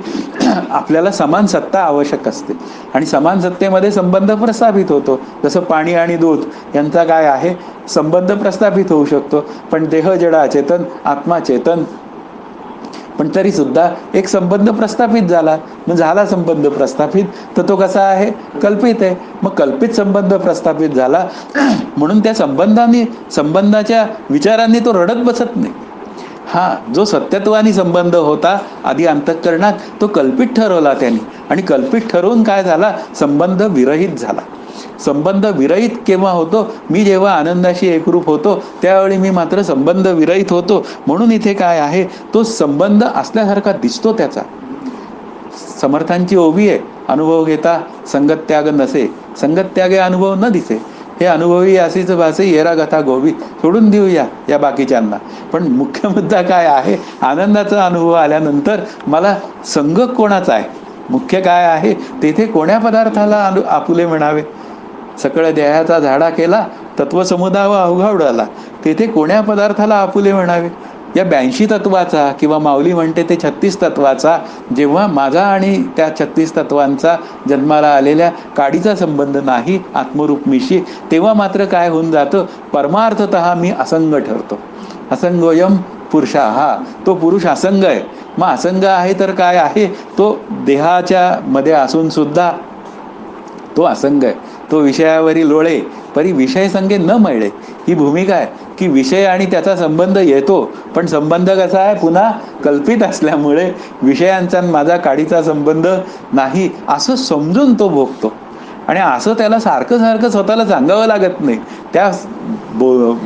आपल्याला समान सत्ता आवश्यक असते आणि समान सत्तेमध्ये संबंध प्रस्थापित होतो. जसं पाणी आणि दूध यांचा काय आहे, संबंध प्रस्थापित होऊ शकतो. पण देह जडा चेतन, आत्मा चेतन, पण तरी सुद्धा एक संबंध प्रस्थापित झाला. मग झाला संबंध प्रस्थापित, तर तो कसा आहे, कल्पित आहे. मग कल्पित संबंध प्रस्थापित झाला म्हणून त्या संबंधाच्या विचारांनी तो रडत बसत नाही. हा जो सत्यत्वानी संबंध होता आधी अंतःकरणात, तो कल्पित ठरवला त्यांनी, आणि कल्पित ठरवून काय झाला, संबंध विरहित झाला. संबंध विरहित केव्हा होतो, मी जेव्हा आनंदाशी एकरूप होतो त्यावेळी मी मात्र संबंध विरहित होतो. म्हणून इथे काय आहे, तो संबंध असल्यासारखा दिसतो. त्याचा समर्थांची ओवी आहे, अनुभव घेता संगत त्याग नसे, संगत त्यागे अनुभव न दिसे. हे अनुभवी अशीच भासे येरा गथा गोवी, सोडून देऊया या बाकीच्यांना. पण मुख्य मुद्दा काय आहे, आनंदाचा अनुभव आल्यानंतर मला संग कोणाचा आहे, मुख्य काय आहे, तेथे कोण्या पदार्थाला आपुले म्हणावे. सकळ देहाचा झाडा केला, तत्वसमुदाय अवघा उडाला, तेथे कोण्या पदार्थाला आपुले म्हणावे. या 82 तत्वाचा किंवा माऊली म्हणते ते 36 तत्वाचा जेव्हा माझा आणि त्या 36 तत्वांचा जन्माला आलेल्या काडीचा संबंध नाही आत्मरूप मीशी, तेव्हा मात्र काय होऊन जातं, परमार्थतः मी असंग ठरतो. असंगोयम पुरुषा, हा तो पुरुष असंग आहे. मग असंग आहे तर काय आहे, तो देहाच्या मध्ये असून सुद्धा तो असंग आहे. तो विषयावरील लोळे परी विषय संगे न मिळे, ही भूमिका आहे की विषय आणि त्याचा संबंध येतो, पण संबंध कसा आहे, पुन्हा कल्पित असल्यामुळे विषयांचा माझा काडीचा संबंध नाही असं समजून तो भोगतो. आणि असं त्याला सारखं सारखं स्वतःला सांगावं लागत नाही. त्या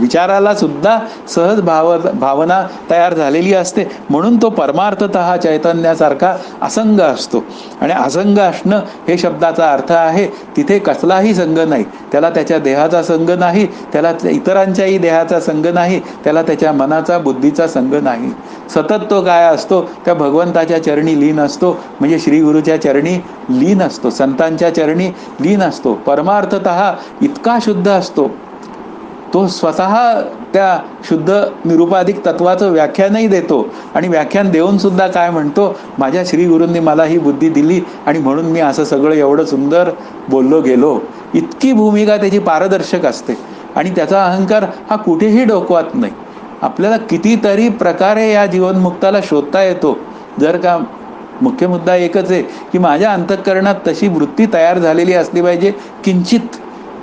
विचाराला सुद्धा सहज भावना तयार झालेली असते. म्हणून तो परमार्थतः चैतन्यासारखा असंग असतो. आणि असंग असणं हे शब्दाचा अर्थ आहे तिथे कसलाही संग नाही. त्याला त्याच्या देहाचा संग नाही, त्याला इतरांच्याही देहाचा संग नाही, त्याला त्याच्या मनाचा बुद्धीचा संग नाही. सतत तो काय असतो, त्या भगवंताच्या चरणी लीन असतो, म्हणजे श्री गुरुच्या चरणी लीन असतो, संतांच्या चरणी लीन असतो. परमार्थतः इतका शुद्ध असतो, तो स्वतः त्या शुद्ध निरुपाधिक तत्वाचं व्याख्यानही देतो. आणि व्याख्यान देऊन सुद्धा काय म्हणतो, माझ्या श्री गुरूंनी मला ही बुद्धी दिली आणि म्हणून मी असं सगळं एवढं सुंदर बोललो गेलो. इतकी भूमिका त्याची पारदर्शक असते. आणि त्याचा अहंकार हा कुठेही डोकवत नाही. आपल्याला कितीतरी प्रकारे या जीवनमुक्ताला शोधता येतो. जर का मुख्य मुद्दा एकच आहे की माझ्या अंतःकरणात तशी वृत्ती तयार झालेली असली पाहिजे.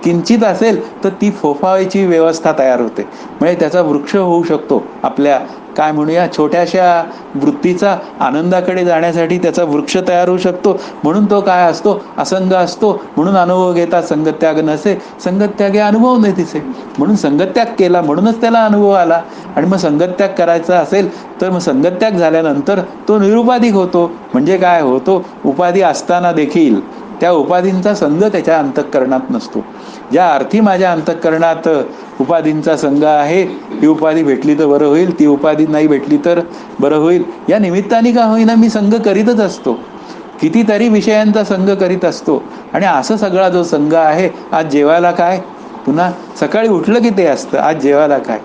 किंचित असेल तर ती फोफावायची व्यवस्था तयार होते. म्हणजे त्याचा वृक्ष होऊ शकतो. आपल्या काय म्हणूया छोट्याशा वृत्तीचा आनंदाकडे जाण्यासाठी त्याचा वृक्ष तयार होऊ शकतो. म्हणून तो काय असतो, असंग असतो. म्हणून अनुभव घेता संगत्याग नसे, संगत्यागे अनुभव नाही दिसे. म्हणून संगत्याग केला म्हणूनच त्याला अनुभव आला. आणि मग संगत्याग करायचा असेल तर मग संगत्याग झाल्यानंतर तो निरुपाधिक होतो. म्हणजे काय होतो, उपाधी असताना देखील त्या उपाधींचा संग त्याच्या अंतःकरणात नसतो. ज्या अर्थी माझ्या अंतःकरणात उपाधींचा संग आहे, ही उपाधी भेटली तर बरं होईल, ती उपाधी नाही भेटली तर बरं होईल, या निमित्ताने का होईना मी संग करीतच असतो. कितीतरी विषयांचा संग करीत असतो. आणि असं सगळा जो संग आहे, आज जेवायला काय, पुन्हा सकाळी उठलं की ते असतं, आज जेवायला काय,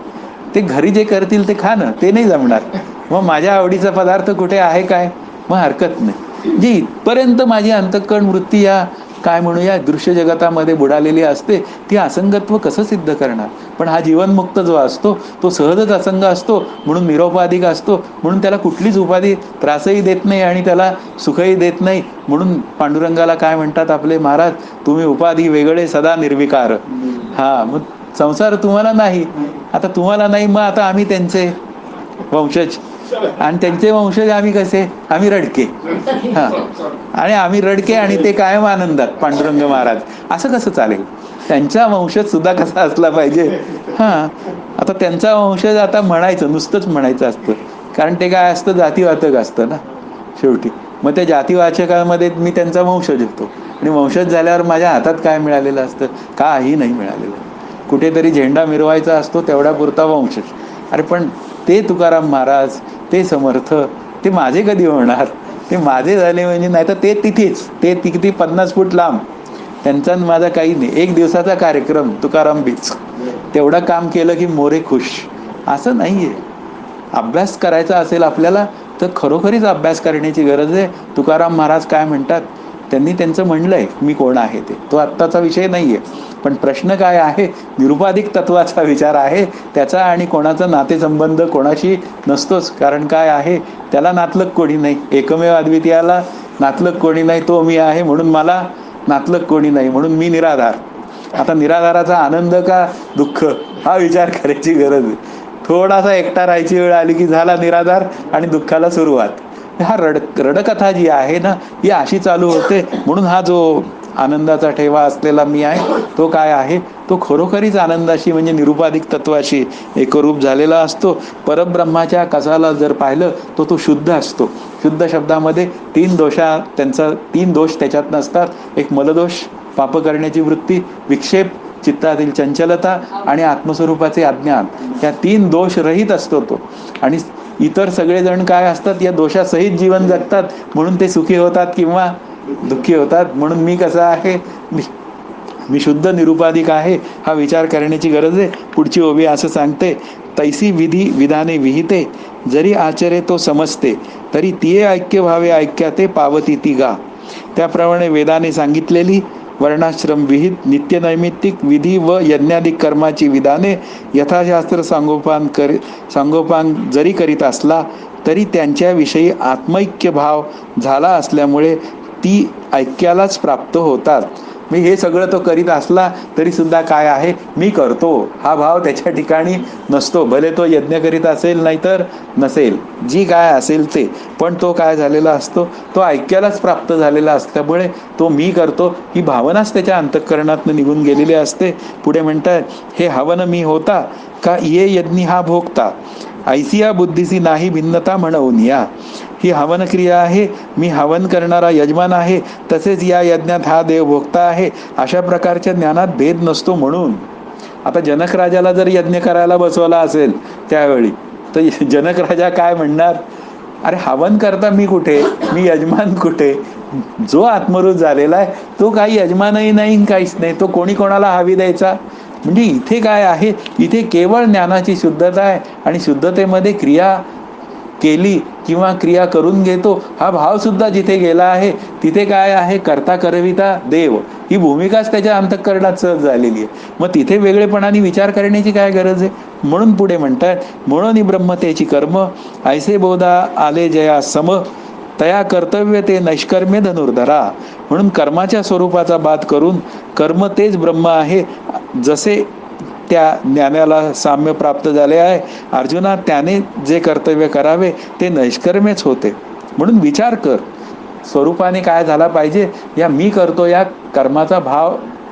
ते घरी जे करतील ते खाणं, ते नाही जमणार. मग माझ्या आवडीचा पदार्थ कुठे आहे काय, मग हरकत नाही. जी इथपर्यंत माझी अंतःकरण वृत्ती या काय म्हणूया दृश्य जगतामध्ये बुडालेली असते, ती असंगत्व कसं सिद्ध करणार. पण हा जीवनमुक्त जो असतो तो सहजच असंग असतो, म्हणून निरोपाधिक असतो. म्हणून त्याला कुठलीच उपाधी त्रासही देत नाही आणि त्याला सुखही देत नाही. म्हणून पांडुरंगाला काय म्हणतात आपले महाराज, तुम्ही उपाधी वेगळे सदा निर्विकार. हा, मग संसार तुम्हाला नाही, आता तुम्हाला नाही, मग आता आम्ही त्यांचे वंशज, आणि त्यांचे वंशज आम्ही कसे, आम्ही रडके. हा, आणि आम्ही रडके आणि ते कायम आनंदात पांडुरंग महाराज, असं कसं चालेल. त्यांचा वंशज सुद्धा कसा असला पाहिजे. हां, आता त्यांचा वंशज आता म्हणायचं, नुसतंच म्हणायचं असतं, कारण ते काय असतं, जातीवाचक असतं ना शेवटी. मग त्या जातीवाचकामध्ये मी त्यांचा वंशज होतो, आणि वंशज झाल्यावर माझ्या हातात काय मिळालेलं असतं? काही नाही मिळालेलं. कुठेतरी झेंडा मिरवायचा असतो, तेवढ्यापुरता वंशज. अरे पण ते तुकाराम महाराज, ते समर्थ, ते माझे कधी होणार? ते माझे झाले म्हणजे, नाही तर ते तिथेच, ते किती 50 फूट लांब, त्यांचा माझा काही नाही. एक दिवसाचा कार्यक्रम तुकाराम बीच, तेवढं काम केलं की मोरे खुश. असं नाही आहे. अभ्यास करायचा असेल आपल्याला तर खरोखरीच अभ्यास करण्याची गरज आहे. तुकाराम महाराज काय म्हणतात, त्यांनी त्यांचं म्हणलंय मी कोण आहे ते, तो आत्ताचा विषय नाही आहे. पण प्रश्न काय आहे, निरुपाधिक तत्वाचा विचार आहे त्याचा, आणि कोणाचा नातेसंबंध कोणाशी नसतोच. कारण काय आहे, त्याला नातलग कोणी नाही, एकमेव अद्वितीयाला नातलग कोणी नाही, तो मी आहे म्हणून मला नातलग कोणी नाही, म्हणून मी निराधार. आता निराधाराचा आनंद का दुःख, हा विचार करायची गरज आहे. थोडासा एकटा राहायची वेळ आली की झाला निराधार, आणि दुःखाला सुरुवात. हा रडकथा जी आहे ना, ही अशी चालू होते. म्हणून हा जो आनंदाचा ठेवा असलेला मी आहे, तो काय आहे, तो खरोखरीच आनंदाशी म्हणजे निरुपाधिक तत्वाशी एकरूप झालेला असतो. परब्रह्माच्या कसाला जर पाहिलं तो तो शुद्ध असतो. शुद्ध शब्दामध्ये त्यांचा 3 दोष त्याच्यात नसतात. एक मलदोष, पाप करण्याची वृत्ती, विक्षेप, चित्तातील चंचलता, आणि आत्मस्वरूपाचे अज्ञान. या 3 दोष रहित असतो तो. आणि इतर सगळेजण काय असतात, या दोषासहित जीवन जगतात, म्हणून ते सुखी होतात किंवा दुःखी होतात. म्हणून मी कसा आहे, मी शुद्ध निरुपाधिक आहे, हा विचार करण्याची गरज आहे. पुढची ओवी असं सांगते, तैसी विधी विधाने विहिते, जरी आचरे तो समजते, तरी तिये ऐक्य व्हावे ऐक्याते पावती ती गा. त्याप्रमाणे वेदाने सांगितलेली वर्णाश्रम विहित नित्यनैमित्तिक विधी व यज्ञाधिक कर्माची विधाने यथाशास्त्र सांगोपांग जरी करीत असला, तरी त्यांच्याविषयी आत्मैक्य भाव झाला असल्यामुळे ती ऐक्यालाच प्राप्त होतात. मी हे सगळं तो करीत असला तरी सुद्धा काय आहे, मी करतो हा भाव त्याच्या ठिकाणी नसतो. भले तो यज्ञ करीत असेल नाहीतर नसेल, जी काय असेल ते, पण तो काय झालेला असतो, तो ऐक्यालाच प्राप्त झालेला असल्यामुळे तो मी करतो ही भावनाच त्याच्या अंतःकरणातून निघून गेलेली असते. पुढे म्हणतात, हे हवन मी होता का ये यज्ञी हा भोगता, ऐसिया बुद्धीसी नाही भिन्नता म्हणून या. ही हवन क्रिया आहे, मी हवन करणारा यजमान आहे, तसेच या यज्ञात हा देव भोगता आहे, अशा प्रकारच्या ज्ञानात भेद नसतो. म्हणून आता जनक राजाला जर यज्ञ करायला बसवला असेल त्यावेळी, तर जनक राजा काय म्हणणार, अरे हवन करता मी कुठे, मी यजमान कुठे? जो आत्मरूप झालेला आहे तो काही यजमानही नाही, काहीच नाही, तो कोणी कोणाला हवी द्यायचा. म्हणजे इथे काय आहे, इथे केवळ ज्ञानाची शुद्धता आहे, आणि शुद्धतेमध्ये क्रिया केली किंवा क्रिया करून घेतो हा भाव सुद्धा जिथे गेला आहे, तिथे काय आहे, करता करविता देव, ही भूमिकाच त्याच्या अंतःकरणात सहज झालेली आहे. मग तिथे वेगळेपणाने विचार करण्याची काय गरज आहे. म्हणून पुढे म्हणतात, म्हणून ब्रह्मतेची कर्म ऐसे बोधा आले जया सम, तया कर्तव्य ते नैष्कर्म्य धनुर्धरा. म्हणून कर्माच्या स्वरूपाचा बाद करून कर्म तेच ब्रह्म आहे, जसे त्या ज्ञानाला साम्य प्राप्त झाले आहे. अर्जुना, त्याने जे कर्तव्य करावे ते नैष्कर्म्यच होते. म्हणून विचार कर, स्वरूपाने काय झाला पाहिजे, या मी करतो या कर्माचा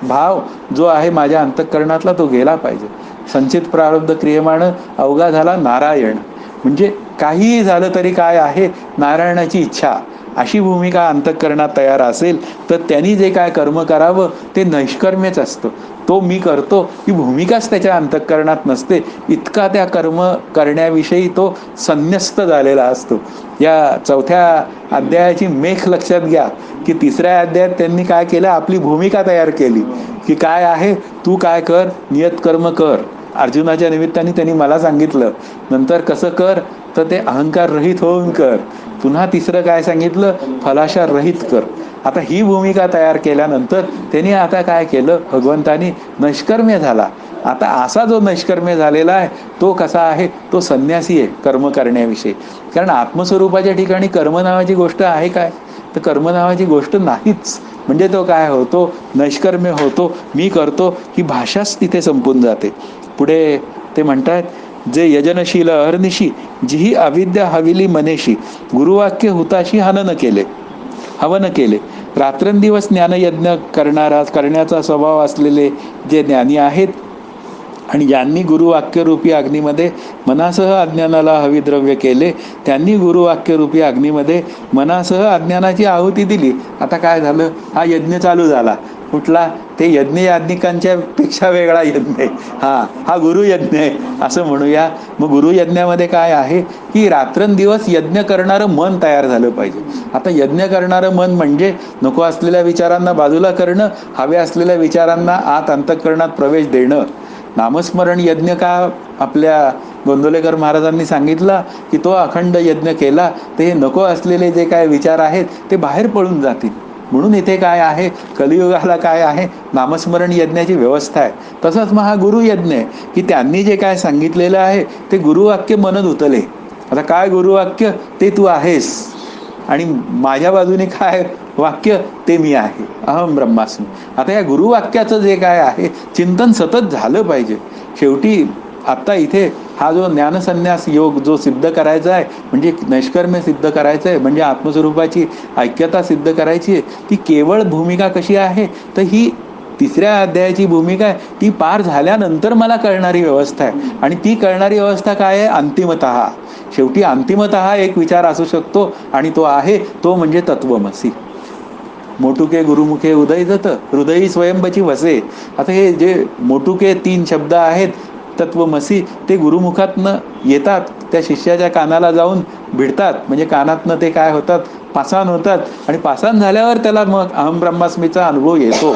भाव जो आहे माझ्या अंतःकरणातला, तो गेला पाहिजे. संचित प्रारब्ध क्रियमाण अवघा झाला नारायण. म्हणजे काहीही झालं तरी काय आहे, नारायणाची इच्छा, अशी भूमिका अंतःकरणात तयार असेल तर त्यांनी जे काय कर्म करावं ते नैष्कर्म्यच असतं. तो मी करतो ही भूमिकाच त्याच्या अंतःकरणात नसते. इतका त्या कर्म करण्याविषयी तो संन्यस्त झालेला असतो. या 4थ्या अध्यायाची मेख लक्षात घ्या की 3ऱ्या अध्यायात त्यांनी काय केलं, आपली भूमिका तयार केली की काय आहे, तू काय कर, नियत कर्म कर. अर्जुनाच्या निमित्ताने त्यांनी मला सांगितलं, नंतर कसं कर, तर ते अहंकार रहित होऊन कर. पुन्हा 3रं काय सांगितलं, फलाशा रहित कर. आता ही भूमिका तयार केल्यानंतर त्यांनी आता काय केलं, भगवंतानी नैष्कर्म्य झाला. आता असा जो नैष्कर्म्य झालेला आहे तो कसा आहे, तो संन्यासी आहे कर्म करण्याविषयी. कारण आत्मस्वरूपाच्या ठिकाणी कर्म नावाची गोष्ट आहे काय, तर कर्म नावाची गोष्ट नाहीच. म्हणजे तो काय होतो, नैष्कर्म्य होतो, मी करतो ही भाषाच तिथे संपून जाते. पुढे ते म्हणतात, जे यजनशील अहर्निशी जीही अविद्या हविली मनेशी, गुरुवाक्य हुताशी हवन केले, रात्रंदिवस ज्ञानयज्ञ करण्याचा स्वभाव असलेले जे ज्ञानी आहेत आणि ज्यांनी गुरुवाक्यरूपी अग्नीमध्ये मनासह अज्ञानाला हविद्रव्य केले, त्यांनी गुरुवाक्यरूपी अग्नीमध्ये मनासह अज्ञानाची आहुती दिली. आता काय झालं, हा यज्ञ चालू झाला. कुठला? ते यज्ञ याज्ञिकांच्या पेक्षा वेगळा यज्ञ आहे. हा गुरुयज्ञ आहे असं म्हणूया. मग गुरुयज्ञामध्ये काय आहे की रात्रंदिवस यज्ञ करणारं मन तयार झालं पाहिजे. आता यज्ञ करणारं मन म्हणजे नको असलेल्या विचारांना बाजूला करणं, हव्या असलेल्या विचारांना आत अंतःकरणात प्रवेश देणं. नामस्मरण यज्ञ का आपल्या गोंदवलेकर महाराजांनी सांगितला की तो अखंड यज्ञ केला ते नको असलेले जे काय विचार आहेत ते बाहेर पळून जातील. म्हणून इथे काय आहे, कलियुगाला काय आहे, नामस्मरण यज्ञाची व्यवस्था आहे. तसंच मग हा गुरुयज्ञ आहे की त्यांनी जे काय सांगितलेलं आहे ते गुरुवाक्य मनत उतले. आता काय गुरुवाक्य? ते तू आहेस, आणि माझ्या बाजूने काय वाक्य? ते मी आहे, अहम ब्रह्मास्मी. आता या गुरुवाक्याचं जे काय आहे चिंतन सतत झालं पाहिजे. शेवटी आत्ता इथे हा जो ज्ञानसन्यास योग जो सिद्ध करायचा आहे, म्हणजे नैष्कर्म्य सिद्ध करायचं आहे, म्हणजे आत्मस्वरूपाची ऐक्यता सिद्ध करायची आहे, ती केवळ भूमिका कशी आहे तर ही तिसऱ्या अध्यायाची भूमिका आहे. ती पार झाल्यानंतर मला कळणारी व्यवस्था आहे. आणि ती कळणारी अवस्था काय आहे? अंतिमतः शेवटी अंतिमतः एक विचार असू शकतो आणि तो आहे तो म्हणजे तत्वमसी. मोटुके गुरुमुखे उदय जत हृदयी स्वयंबची वसे. आता हे जे मोटुके 3 शब्द आहेत तत्वमसी, ते गुरुमुखातनं येतात, त्या शिष्याच्या कानाला जाऊन भिडतात. म्हणजे कानातनं ते काय होतात? पासाण होतात. आणि पासाण झाल्यावर त्याला मग अहम ब्रह्मास्मीचा अनुभव येतो.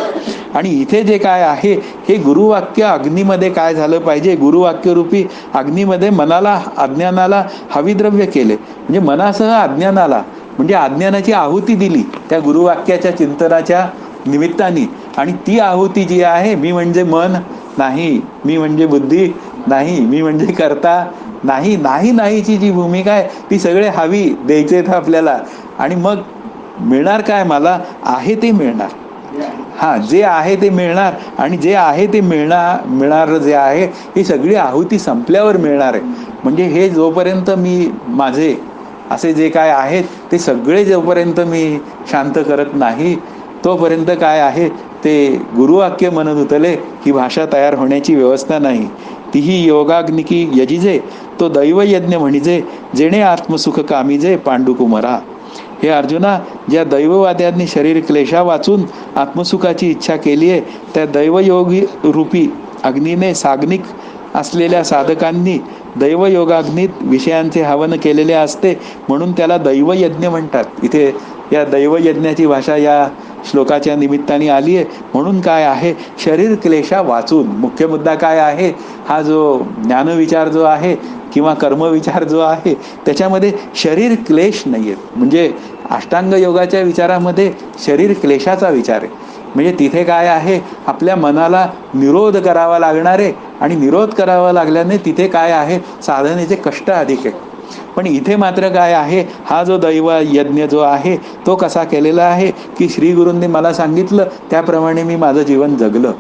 आणि इथे जे काय आहे हे गुरुवाक्य अग्नीमध्ये काय झालं पाहिजे? गुरुवाक्यरूपी अग्नीमध्ये मनाला अज्ञानाला हविद्रव्य केले, म्हणजे मनासह अज्ञानाला, म्हणजे अज्ञानाची आहुती दिली त्या गुरुवाक्याच्या चिंतनाच्या निमित्ताने. आणि ती आहुती जी आहे, मी म्हणजे मन नाही, मी म्हणजे बुद्धी नाही, मी म्हणजे करता नाही, नाही नाहीची जी भूमिका आहे ती सगळे हवी द्यायचे आपल्याला. आणि मग मिळणार काय? मला आहे ते मिळणार. जे आहे ते मिळणार. आणि जे आहे ते मिळणार जे आहे ही सगळी आहुती संपल्यावर मिळणार आहे. म्हणजे हे जोपर्यंत मी माझे असे जे काय आहेत ते सगळे जोपर्यंत मी शांत करत नाही तोपर्यंत काय आहे ते गुरुवाक्य म्हणत उतले ही भाषा तयार होण्याची व्यवस्था नाही. तीही योगाग्निकी यजिजे तो दैवयज्ञ म्हणिजे जेणे आत्मसुख कामीजे पांडुकुमरा. हे अर्जुना, ज्या दैववाद्यांनी शरीर क्लेशा वाचून आत्मसुखाची इच्छा केली आहे त्या दैवयोगी रूपी अग्नीने साग्निक असलेल्या साधकांनी दैवयोगाग्नीत विषयांचे हवन केलेले असते, म्हणून त्याला दैवयज्ञ म्हणतात. इथे या दैवयज्ञाची भाषा या श्लोकाच्या निमित्ताने आली आहे. म्हणून काय आहे, शरीर क्लेशा वाचून, मुख्य मुद्दा काय आहे, हा जो ज्ञानविचार जो आहे किंवा कर्मविचार जो आहे त्याच्यामध्ये शरीर क्लेश नाही आहेत. म्हणजे अष्टांग योगाच्या विचारामध्ये शरीर क्लेशाचा विचार आहे. म्हणजे तिथे काय आहे, आपल्या मनाला निरोध करावा लागणार आहे. आणि निरोध करावा लागल्याने तिथे काय आहे, साधनेचे कष्ट अधिक आहे. पण इथे मात्र काय आहे, हा जो दैव यज्ञ जो आहे तो कसा केलेला आहे की श्री गुरूंनी मला सांगितलं त्याप्रमाणे मी माझं जीवन जगलं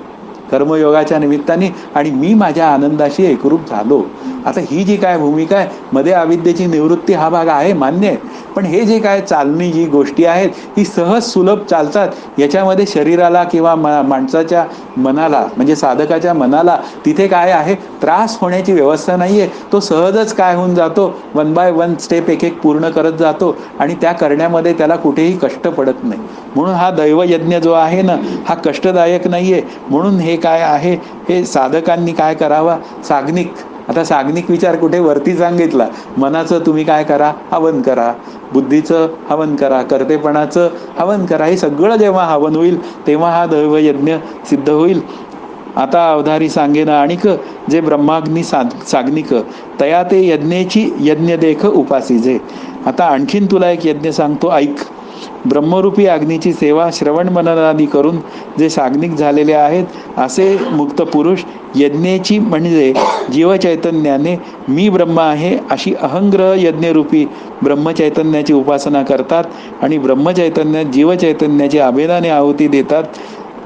कर्मयोगाच्या निमित्ताने आणि मी माझ्या आनंदाशी एकरूप झालो. आता ही जी काय भूमिका आहे, मध्ये अविद्येची निवृत्ती हा भाग आहे, मान्य आहे. पण हे जे काय चालणी जी गोष्टी आहेत ही सहज सुलभ चालतात. याच्यामध्ये शरीराला किंवा माणसाच्या मनाला, म्हणजे साधकाच्या मनाला तिथे काय आहे, त्रास होण्याची व्यवस्था नाही आहे. तो सहजच काय होऊन जातो, 1 by 1 स्टेप एक पूर्ण करत जातो आणि त्या करण्यामध्ये त्याला कुठेही कष्ट पडत नाही. म्हणून हा दैवयज्ञ जो आहे ना हा कष्टदायक नाही आहे. म्हणून हे काय आहे, हे साधकांनी काय करावा, साग्निक. आता साग्निक विचार कुठे वरती सांगितला, मनाचं तुम्ही काय करा, हवन करा, बुद्धीचं हवन करा, कर्तेपणाचं हवन करा. हे सगळं जेव्हा हवन होईल तेव्हा हा दैवयज्ञ सिद्ध होईल. आता अवधारी सांगेन आणिक जे ब्रह्माग्नी साग्निक तया ते यज्ञेची यज्ञ देख उपासीजे. आता आणखीन तुला एक यज्ञ सांगतो, ऐक. ब्रह्मरूपी अग्नीची सेवा श्रवण मननादी करून जे साग्निक झालेले आहेत असे मुक्त पुरुष यज्ञेची म्हणजे जीवचैतन्याने मी ब्रह्म आहे अशी अहंग्रह यज्ञरूपी ब्रह्मचैतन्याची उपासना करतात आणि ब्रह्मचैतन्यात जीवचैतन्याची अभेदाने आहुती देतात.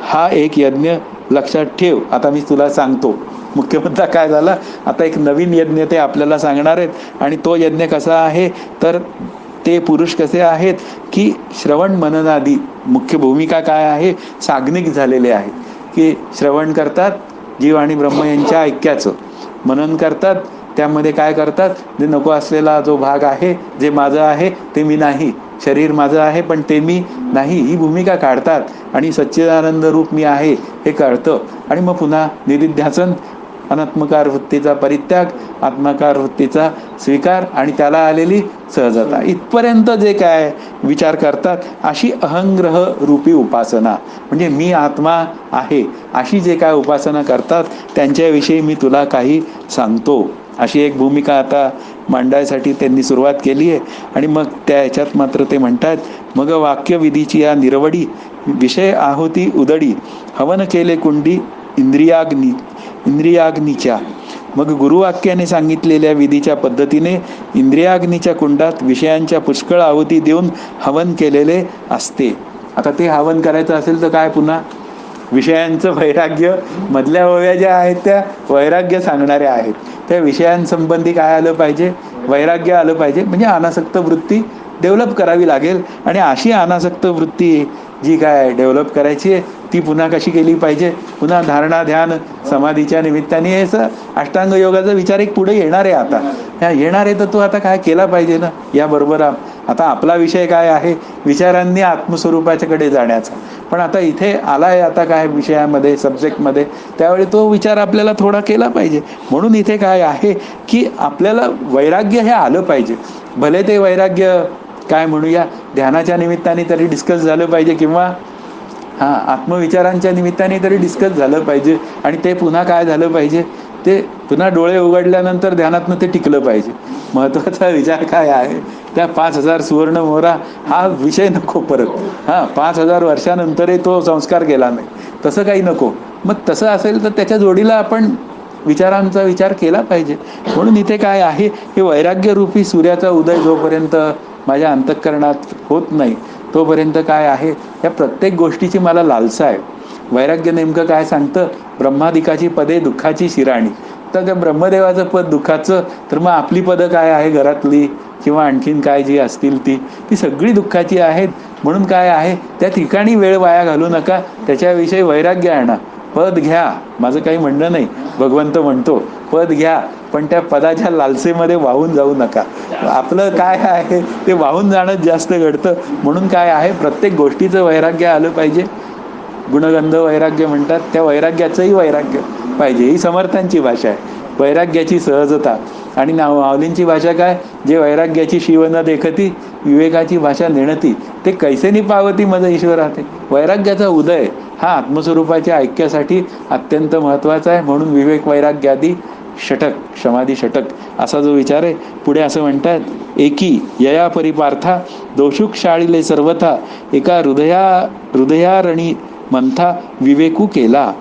हा एक यज्ञ लक्षात ठेव. आता मी तुला सांगतो मुख्य मुद्दा काय झाला. आता एक नवीन यज्ञ ते आपल्याला सांगणार आहेत. आणि तो यज्ञ कसा आहे तर ते पुरुष कसे आहेत की श्रवण मननादी मुख्य भूमिका काय आहे, साग्निक झालेले आहेत, की श्रवण करतात जीव आणि ब्रह्म यांच्या ऐक्याचं, मनन करतात, त्यामध्ये काय करतात, जे नको असलेला जो भाग आहे, जे माझं आहे ते मी नाही, शरीर माझं आहे पण ते मी नाही, ही भूमिका काढतात आणि सच्चिदानंद रूप मी आहे हे कळतं. आणि मग पुन्हा निदिध्यासन, अनात्मकार वृत्तीचा परित्याग, आत्माकार वृत्तीचा स्वीकार आणि त्याला आलेली सहजता, इथपर्यंत जे काय विचार करतात अशी अहंग्रह रूपी उपासना, म्हणजे मी आत्मा आहे अशी जे काय उपासना करतात त्यांच्याविषयी मी तुला काही सांगतो, अशी एक भूमिका आता मांडायसाठी त्यांनी सुरुवात केली आहे. आणि मग त्या ह्याच्यात मात्र ते म्हणतात, मग वाक्यविधीची या निरवडी विषय आहोती उदडी, हवन केले कुंडी इंद्रियाग्नीच्या. मग गुरुवाक्याने सांगितलेल्या विधीच्या पद्धतीने इंद्रियाग्नीच्या कुंडात विषयांच्या पुष्कळ आहुती देऊन हवन केलेले असते. आता ते हवन करायचं असेल तर काय, पुन्हा विषयांचं वैराग्य, मधल्या ओव्या ज्या आहेत त्या वैराग्य सांगणाऱ्या आहेत, त्या विषयांसंबंधी काय आलं पाहिजे, वैराग्य आलं पाहिजे. म्हणजे अनासक्त वृत्ती डेव्हलप करावी लागेल. आणि अशी अनासक्त वृत्ती जी काय डेव्हलप करायची आहे ती पुन्हा कशी केली पाहिजे, पुन्हा धारणा ध्यान समाधीच्या निमित्ताने याचं अष्टांग योगाचा विचार एक पुढे येणार आहे. आता ह्या येणार आहे तर तो आता काय केला पाहिजे ना. याबरोबर आता आपला विषय काय आहे, विचारांनी आत्मस्वरूपाच्याकडे जाण्याचा. पण आता इथे आलाय आता काय विषयामध्ये, सब्जेक्टमध्ये, त्यावेळी तो विचार आपल्याला थोडा केला पाहिजे. म्हणून इथे काय आहे की आपल्याला वैराग्य हे आलं पाहिजे. भले ते वैराग्य काय म्हणूया ध्यानाच्या निमित्ताने तरी डिस्कस झालं पाहिजे, किंवा आत्मविचारांच्या निमित्ताने तरी डिस्कस झालं पाहिजे. आणि ते पुन्हा काय झालं पाहिजे, ते पुन्हा डोळे उघडल्यानंतर ध्यानातनं ते टिकलं पाहिजे. महत्त्वाचा विचार काय आहे, त्या 5000 सुवर्ण मोहरा हा विषय नको परत. 5000 वर्षानंतरही तो संस्कार केला नाही, तसं काही नको. मग तसं असेल तर त्याच्या जोडीला आपण विचारांचा विचार केला पाहिजे. म्हणून इथे काय आहे, हे वैराग्यरूपी सूर्याचा उदय जोपर्यंत माझ्या अंतःकरणात होत नाही तोपर्यंत काय आहे, या प्रत्येक गोष्टीची मला लालसा आहे. वैराग्य नेमकं काय सांगतं, ब्रह्मादिकाची पदे दुःखाची शिराणी. तर त्या ब्रह्मदेवाचं पद दुःखाचं, तर मग आपली पदं काय आहे घरातली किंवा आणखीन काय जी असतील ती सगळी दुःखाची आहेत. म्हणून काय आहे, त्या ठिकाणी वेळ वाया घालू नका, त्याच्याविषयी वैराग्य आणा. पद घ्या, माझं काही म्हणणं नाही, भगवंत म्हणतो पद घ्या, पण त्या पदाच्या लालसेमध्ये वाहून जाऊ नका. आपलं काय आहे ते वाहून जाणं जास्त घडतं. म्हणून काय आहे, प्रत्येक गोष्टीचं वैराग्य आलं पाहिजे. गुणगंध वैराग्य म्हणतात, त्या वैराग्याचंही वैराग्य पाहिजे. ही समर्थांची भाषा आहे, वैराग्याची सहजता. आणि माऊलींची भाषा काय, जे वैराग्याची शिव न देखती, विवेकाची भाषा नेणती, ते कैसेनी पावती मज ईश्वराते. वैराग्याचा उदय हा आत्मस्वरूपाच्या ऐक्यासाठी अत्यंत महत्त्वाचा आहे. म्हणून विवेक वैराग्यादी षटक, समाधी षटक असा जो विचार आहे. पुढे असं म्हणतात, एकी यया परिपार्था दोषुक शाळीले सर्वथा, एका हृदयारणी मंथा विवेकू केला.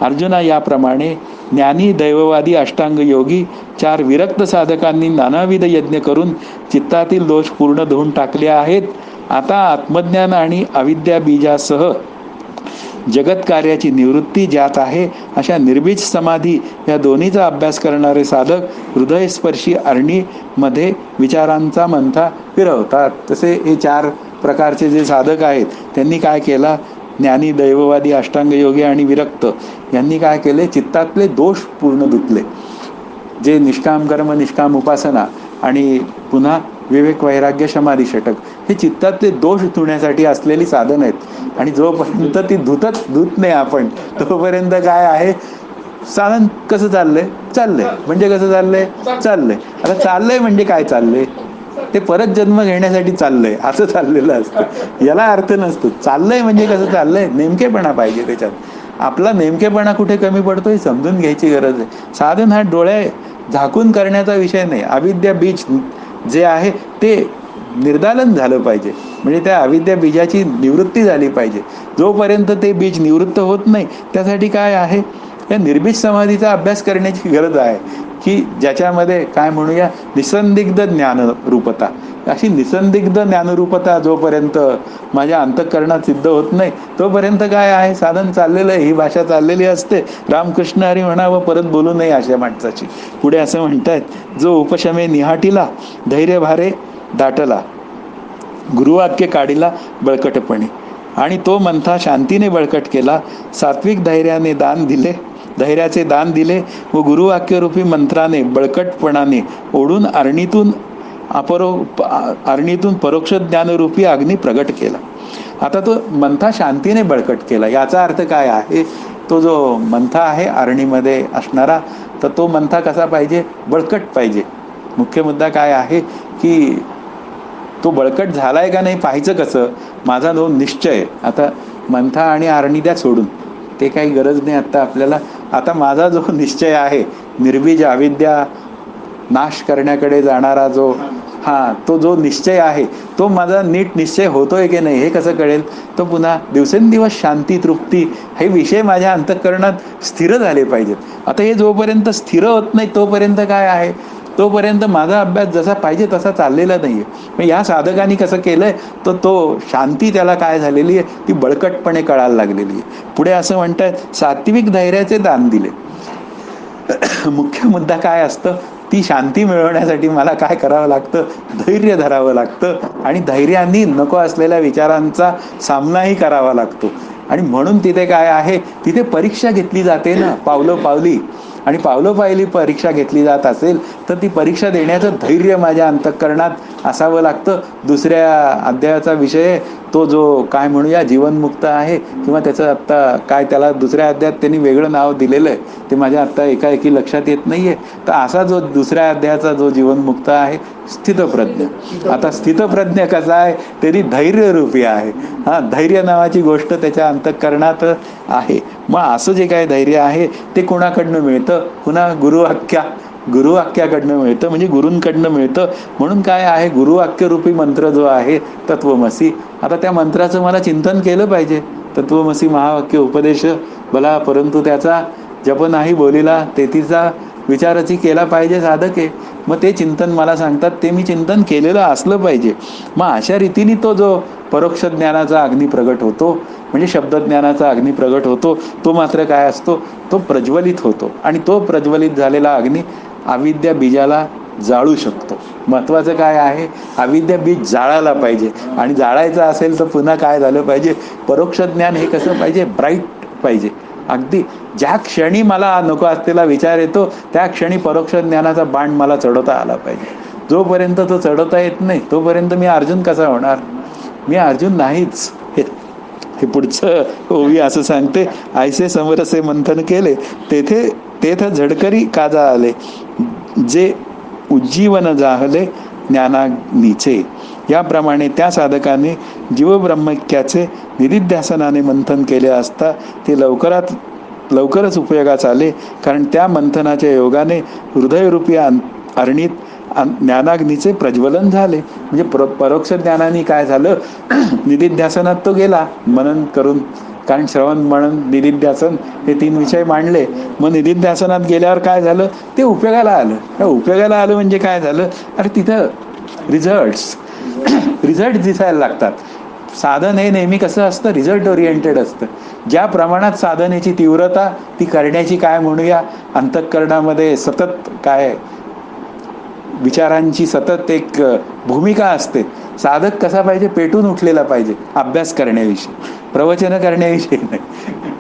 अर्जुना, याप्रमाणे ज्ञानी दैववादी अष्टांग योगी 4 विरक्त साधकांनी नानाविध यज्ञ करून चित्तातील दोष पूर्ण धुवून टाकले आहेत. आता आत्मज्ञान आणि अविद्या बीजासह जगत कार्याची निवृत्ती ज्यात आहे, अशा निर्बीज समाधी या दोन्हीचा अभ्यास करणारे साधक हृदयस्पर्शी अरणीमध्ये विचारांचा मंथा फिरवतात. तसे हे 4 प्रकारचे जे साधक आहेत त्यांनी काय केला, ज्ञानी दैववादी अष्टांग योगी आणि विरक्त यांनी काय केले, चित्तातले दोष पूर्ण धुतले. जे निष्काम कर्म, निष्काम उपासना आणि पुन्हा विवेक वैराग्य समाधी षटक, हे चित्तातले दोष धुण्यासाठी असलेली साधन आहेत. आणि जोपर्यंत ती धुत नाही आपण, तोपर्यंत काय आहे, साधन कसं चाललंय म्हणजे कसं चाललंय. आता चाललंय म्हणजे काय, चाललंय ते परत जन्म घेण्यासाठी चाललंय असं चाललेलं असतं. याला अर्थ नसतो. चाललंय म्हणजे कसं चाललंय, नेमकेपणा पाहिजे त्याच्यात. आपला नेमकेपणा कुठे कमी पडतोय समजून घ्यायची गरज आहे. साधन हा डोळे झाकून करण्याचा विषय नाही. अविद्या बीज जे आहे ते निर्दालन झालं पाहिजे, म्हणजे त्या अविद्या बीजाची निवृत्ती झाली पाहिजे. जोपर्यंत ते बीज निवृत्त होत नाही त्यासाठी काय आहे, या निर्बीज समाधीचा अभ्यास करण्याची गरज आहे, की ज्याच्यामध्ये काय म्हणूया निसंदिग्ध ज्ञानरूपता. अशी निसंदिग्ध ज्ञानरूपता जोपर्यंत माझ्या अंतःकरणात सिद्ध होत नाही तोपर्यंत काय आहे, साधन चाललेलं आहे, ही भाषा चाललेली असते. रामकृष्ण हरी म्हणावं, परत बोलू नये अशा माणसाची. पुढे असं म्हणतायत, जो उपशमे निहाटीला धैर्य भारे दाटला, गुरुवाक्य काढिला बळकटपणे. आणि तो मंथा शांतीने बळकट केला. सात्विक धैर्याने दान दिले, धैर्याचे दान दिले व गुरुवाक्यरूपी मंत्राने बळकटपणाने ओढून अरणीतून परोक्ष ज्ञानरूपी अग्नी प्रगट केला. आता तो मंथा शांतीने बळकट केला, याचा अर्थ काय आहे? तो जो मंथा आहे अरणीमध्ये असणारा, तर तो मंथा कसा पाहिजे? बळकट पाहिजे. मुख्य मुद्दा काय आहे की तो बळकट झालाय का नाही पाहायचं कसं? माझा जो निश्चय, आता मंथा आणि अरणी द्या सोडून, ते काही गरज नाही आत्ता आपल्याला. आता माझा जो निश्चय आहे, निर्बीज अविद्या नाश करण्याकडे जाणारा जो तो जो निश्चय आहे, तो माझा नीट निश्चय होतोय की नाही हे कसं कळेल? तो पुन्हा दिवसेंदिवस शांती तृप्ती हे विषय माझ्या अंतःकरणात स्थिर झाले पाहिजेत. आता हे जोपर्यंत स्थिर होत नाही तोपर्यंत काय आहे? तोपर्यंत माझा अभ्यास जसा पाहिजे तसा चाललेला नाहीये. मग या साधकांनी कसं केलंय, तर तो शांती त्याला काय झालेली आहे, ती बळकटपणे कळायला लागलेली आहे. पुढे असं म्हणतायत, सात्विक धैर्याचे दान दिले. मुख्य मुद्दा काय असतं? ती शांती मिळवण्यासाठी मला काय करावं लागतं? धैर्य धरावं लागतं. आणि धैर्याने नको असलेल्या विचारांचा सामनाही करावा लागतो. आणि म्हणून तिथे काय आहे, तिथे परीक्षा घेतली जाते ना, पावलोपावली. आणि पावलोपावली परीक्षा घेतली जात असेल तर ती परीक्षा देण्याचं धैर्य माझ्या अंतःकरणात असावं लागतं. दुसऱ्या अध्यायाचा विषय तो जो काय म्हणूया जीवनमुक्त आहे, किंवा त्याचं आत्ता काय त्याला दुसऱ्या अध्यायात त्यांनी वेगळं नाव दिलेलं आहे, ते माझ्या आत्ता एकाएकी लक्षात येत नाहीये. तर असा जो दुसऱ्या अध्यायाचा जो जीवनमुक्त आहे, स्थितप्रज्ञ. आता स्थितप्रज्ञ कसा आहे? तरी धैर्यरूपी आहे. धैर्य नावाची गोष्ट त्याच्या अंतःकरणात आहे. मग असं जे काय धैर्य आहे ते कोणाकडनं मिळतं? पुन्हा गुरुवाक्याकडनं मिळतं, म्हणजे गुरूंकडनं मिळतं. म्हणून काय आहे, गुरुवाक्यरूपी मंत्र जो आहे तत्वमसी, आता त्या मंत्राचं मला चिंतन केलं पाहिजे. तत्वमसी महावाक्य उपदेश भला, परंतु त्याचा जप नाही बोलिला तेथीचा विचारची केला पाहिजे साधके. मग ते चिंतन मला सांगतात, ते मी चिंतन केलेलं असलं पाहिजे. मग अशा रीतीने तो जो परोक्ष ज्ञानाचा अग्नी प्रगट होतो, म्हणजे शब्दज्ञानाचा अग्नी प्रगट होतो, तो मात्र काय असतो? तो प्रज्वलित होतो. आणि तो प्रज्वलित झालेला अग्नी अविद्या बीजाला जाळू शकतो. महत्वाचं काय आहे? अविद्या बीज जाळायला पाहिजे. आणि जाळायचं असेल तर पुन्हा काय झालं पाहिजे? परोक्ष ज्ञान हे कसं पाहिजे? ब्राईट पाहिजे. अगदी ज्या क्षणी मला नको असलेला विचार येतो त्या क्षणी परोक्ष ज्ञानाचा बाण मला चढवता आला पाहिजे. जोपर्यंत तो चढवता येत नाही तोपर्यंत मी अर्जुन कसा होणार? मी अर्जुन नाहीच. हे पुढचं ओवी असं सांगते, ऐसे समरसे मंथन केले तेथ झडकरी काजा आले, जे उज्जीवन जाहले ज्ञानाग्नीचे. याप्रमाणे त्या साधकाने जीवब्रह्मक्याचे निदिध्यासनाने मंथन केले असता ते लवकरच उपयोगास आले. कारण त्या मंथनाच्या योगाने हृदयरूपी अरणीत ज्ञानाग्नीचे प्रज्वलन झाले. म्हणजे परोक्ष ज्ञानाने काय झालं? निदिध्यासनात तो गेला मनन करून. कारण श्रवण मनन निदिध्यासन हे 3 विषय मांडले. मग निदिध्यासनात गेल्यावर काय झालं? ते उपयोगाला आलं. उपयोगाला आलं म्हणजे काय झालं? अरे तिथं रिझल्ट दिसायला लागतात. साधन हे नेहमी कसं असतं? रिझल्ट ओरिएंटेड असतं. ज्या प्रमाणात साधनेची तीव्रता, ती करण्याची काय म्हणूया अंतःकरणामध्ये सतत काय विचारांची सतत एक भूमिका असते. साधक कसा पाहिजे? पेटून उठलेला पाहिजे. अभ्यास करण्याविषयी, प्रवचन करण्याविषयी नाही,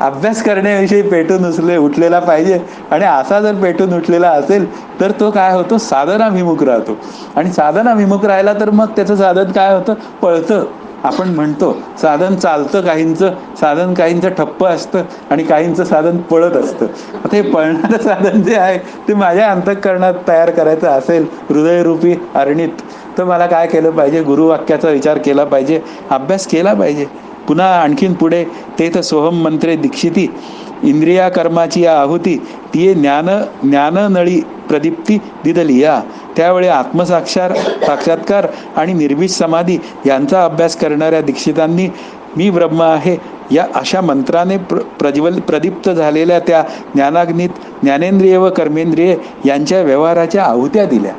अभ्यास करण्याविषयी पेटून उठलेला पाहिजे. आणि असा जर पेटून उठलेला असेल तर तो काय होतो? साधनाभिमुख राहतो. आणि साधनाभिमुख राहिला तर मग त्याचं साधन काय होतं? पळतं. आपण म्हणतो साधन चालतं काहींचं, साधन काहींचं ठप्प असतं आणि काहींचं साधन पळत असतं. आता हे पळणारं साधन जे आहे ते माझ्या अंतःकरणात तयार करायचं असेल हृदयरूपी अरणीत, तर मला काय केलं पाहिजे? गुरुवाक्याचा विचार केला पाहिजे, अभ्यास केला पाहिजे. पुन्हा आणखीन पुढे तेथ सोहम मंत्रे दीक्षिती इंद्रिया कर्माची या आहुती तिये ज्ञाननळी प्रदीप्ती दिदली या. त्यावेळी साक्षात्कार आणि निर्भीज समाधी यांचा अभ्यास करणाऱ्या दीक्षितांनी मी ब्रह्म आहे या अशा मंत्राने प्रदीप्त झालेल्या त्या ज्ञानाग्नीत ज्ञानेंद्रिय व कर्मेंद्रिय यांच्या व्यवहाराच्या आहुत्या दिल्या.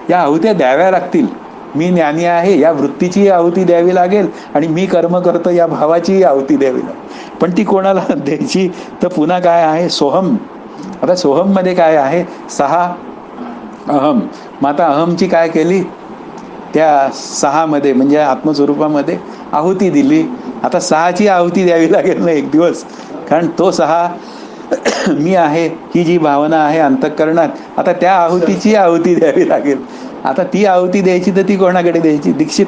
या आहुत्या द्याव्या लागतील. मी ज्ञानी आहे या वृत्तीची आहुती द्यावी लागेल आणि मी कर्म करतो या भावाचीही आहुती द्यावी लागेल. पण ती कोणाला द्यायची? तर पुन्हा काय आहे? सोहम. आता सोहममध्ये काय आहे? 6 अहम. मग आता अहमची काय केली? त्या 6मध्ये म्हणजे आत्मस्वरूपामध्ये आहुती दिली. आता 6ची आहुती द्यावी लागेल ना एक दिवस, कारण तो 6 मी आहे ही जी भावना आहे अंतःकरणात, आता त्या आहुतीची आहुती द्यावी लागेल. आता ती आहुती द्यायची तर ती कोणाकडे द्यायची? दीक्षित.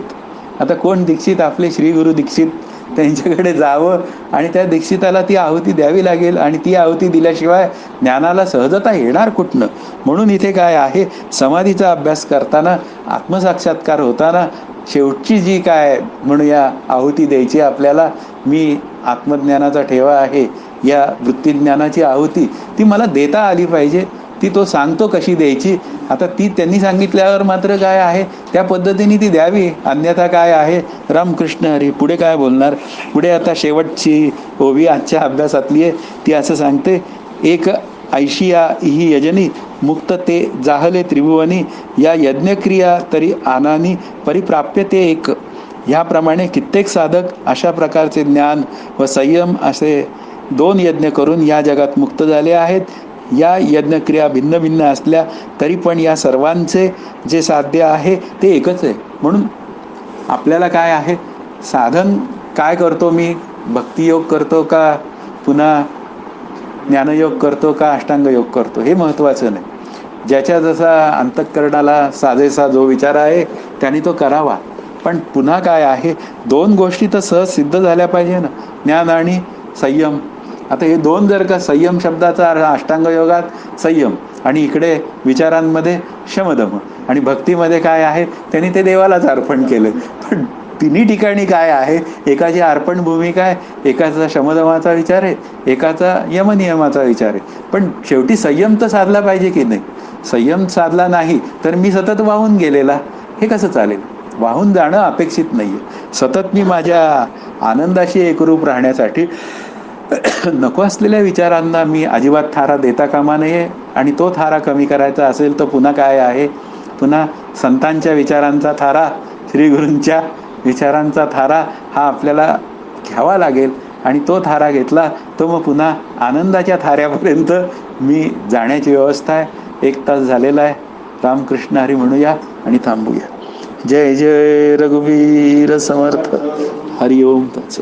आता कोण दीक्षित? आपले श्री गुरु दीक्षित. त्यांच्याकडे जावं आणि त्या दीक्षिताला ती आहुती द्यावी लागेल, आणि ती आहुती दिल्याशिवाय ज्ञानाला सहजता येणार कुठनं? म्हणून इथे काय आहे, समाधीचा अभ्यास करताना, आत्मसाक्षात्कार होताना शेवटची जी काय म्हणूया आहुती द्यायची आपल्याला, मी आत्मज्ञानाचा ठेवा आहे या वृत्तीज्ञानाची आहुती, ती मला देता आली पाहिजे. ती तो सांगतो कशी द्यायची. आता ती त्यांनी सांगितल्यावर मात्र काय आहे त्या पद्धतीने ती द्यावी, अन्यथा काय आहे. रामकृष्ण हरी. पुढे काय बोलणार? पुढे आता शेवटची ओवी आजच्या अभ्यासातली आहे, ती असं सांगते, एक ऐशिया ही यजनी मुक्त ते जाहले त्रिभुवनी, या यज्ञक्रिया तरी आनानी परिप्राप्य ते एक. ह्याप्रमाणे कित्येक साधक अशा प्रकारचे ज्ञान व संयम असे 2 यज्ञ करून या जगात मुक्त झाले आहेत. या यज्ञक्रिया भिन्न भिन्न असल्या तरी पण या सर्वांचे जे साध्य आहे ते एकच आहे. म्हणून आपल्याला काय आहे, साधन काय करतो मी? भक्तियोग करतो का पुन्हा ज्ञानयोग करतो का अष्टांग योग करतो, हे महत्त्वाचं नाही. ज्याच्या जसा अंतःकरणाला साजेसा जो विचार आहे त्याने तो करावा. पण पुन्हा काय आहे, 2 गोष्टी तर सहज सिद्ध झाल्या पाहिजे ना, ज्ञान आणि संयम. आता हे 2 जर का, संयम शब्दाचा अष्टांग योगात संयम, आणि इकडे विचारांमध्ये शमदम, आणि भक्तीमध्ये काय आहे, त्यांनी ते देवालाच अर्पण केलं. पण तिन्ही ठिकाणी काय आहे, एकाची अर्पण भूमिका आहे, एकाचा शमदमाचा विचार आहे, एकाचा यमनियमाचा विचार आहे. पण शेवटी संयम तर साधला पाहिजे की नाही? संयम साधला नाही तर मी सतत वाहून गेलेला, हे कसं चालेल? वाहून जाणं अपेक्षित नाही आहे. सतत मी माझ्या आनंदाशी एकरूप राहण्यासाठी नको असलेल्या विचारांना मी अजिबात थारा देता कामा नये. आणि तो थारा कमी करायचा असेल तर पुन्हा काय आहे, पुन्हा संतांच्या विचारांचा थारा, श्रीगुरूंच्या विचारांचा थारा हा आपल्याला घ्यावा लागेल. आणि तो थारा घेतला तर मग पुन्हा आनंदाच्या थाऱ्यापर्यंत मी जाण्याची व्यवस्था आहे. 1 तास झालेला आहे. रामकृष्ण हरी म्हणूया आणि थांबूया. जय जय रघुवीर समर्थ. हरिओम तत्सत.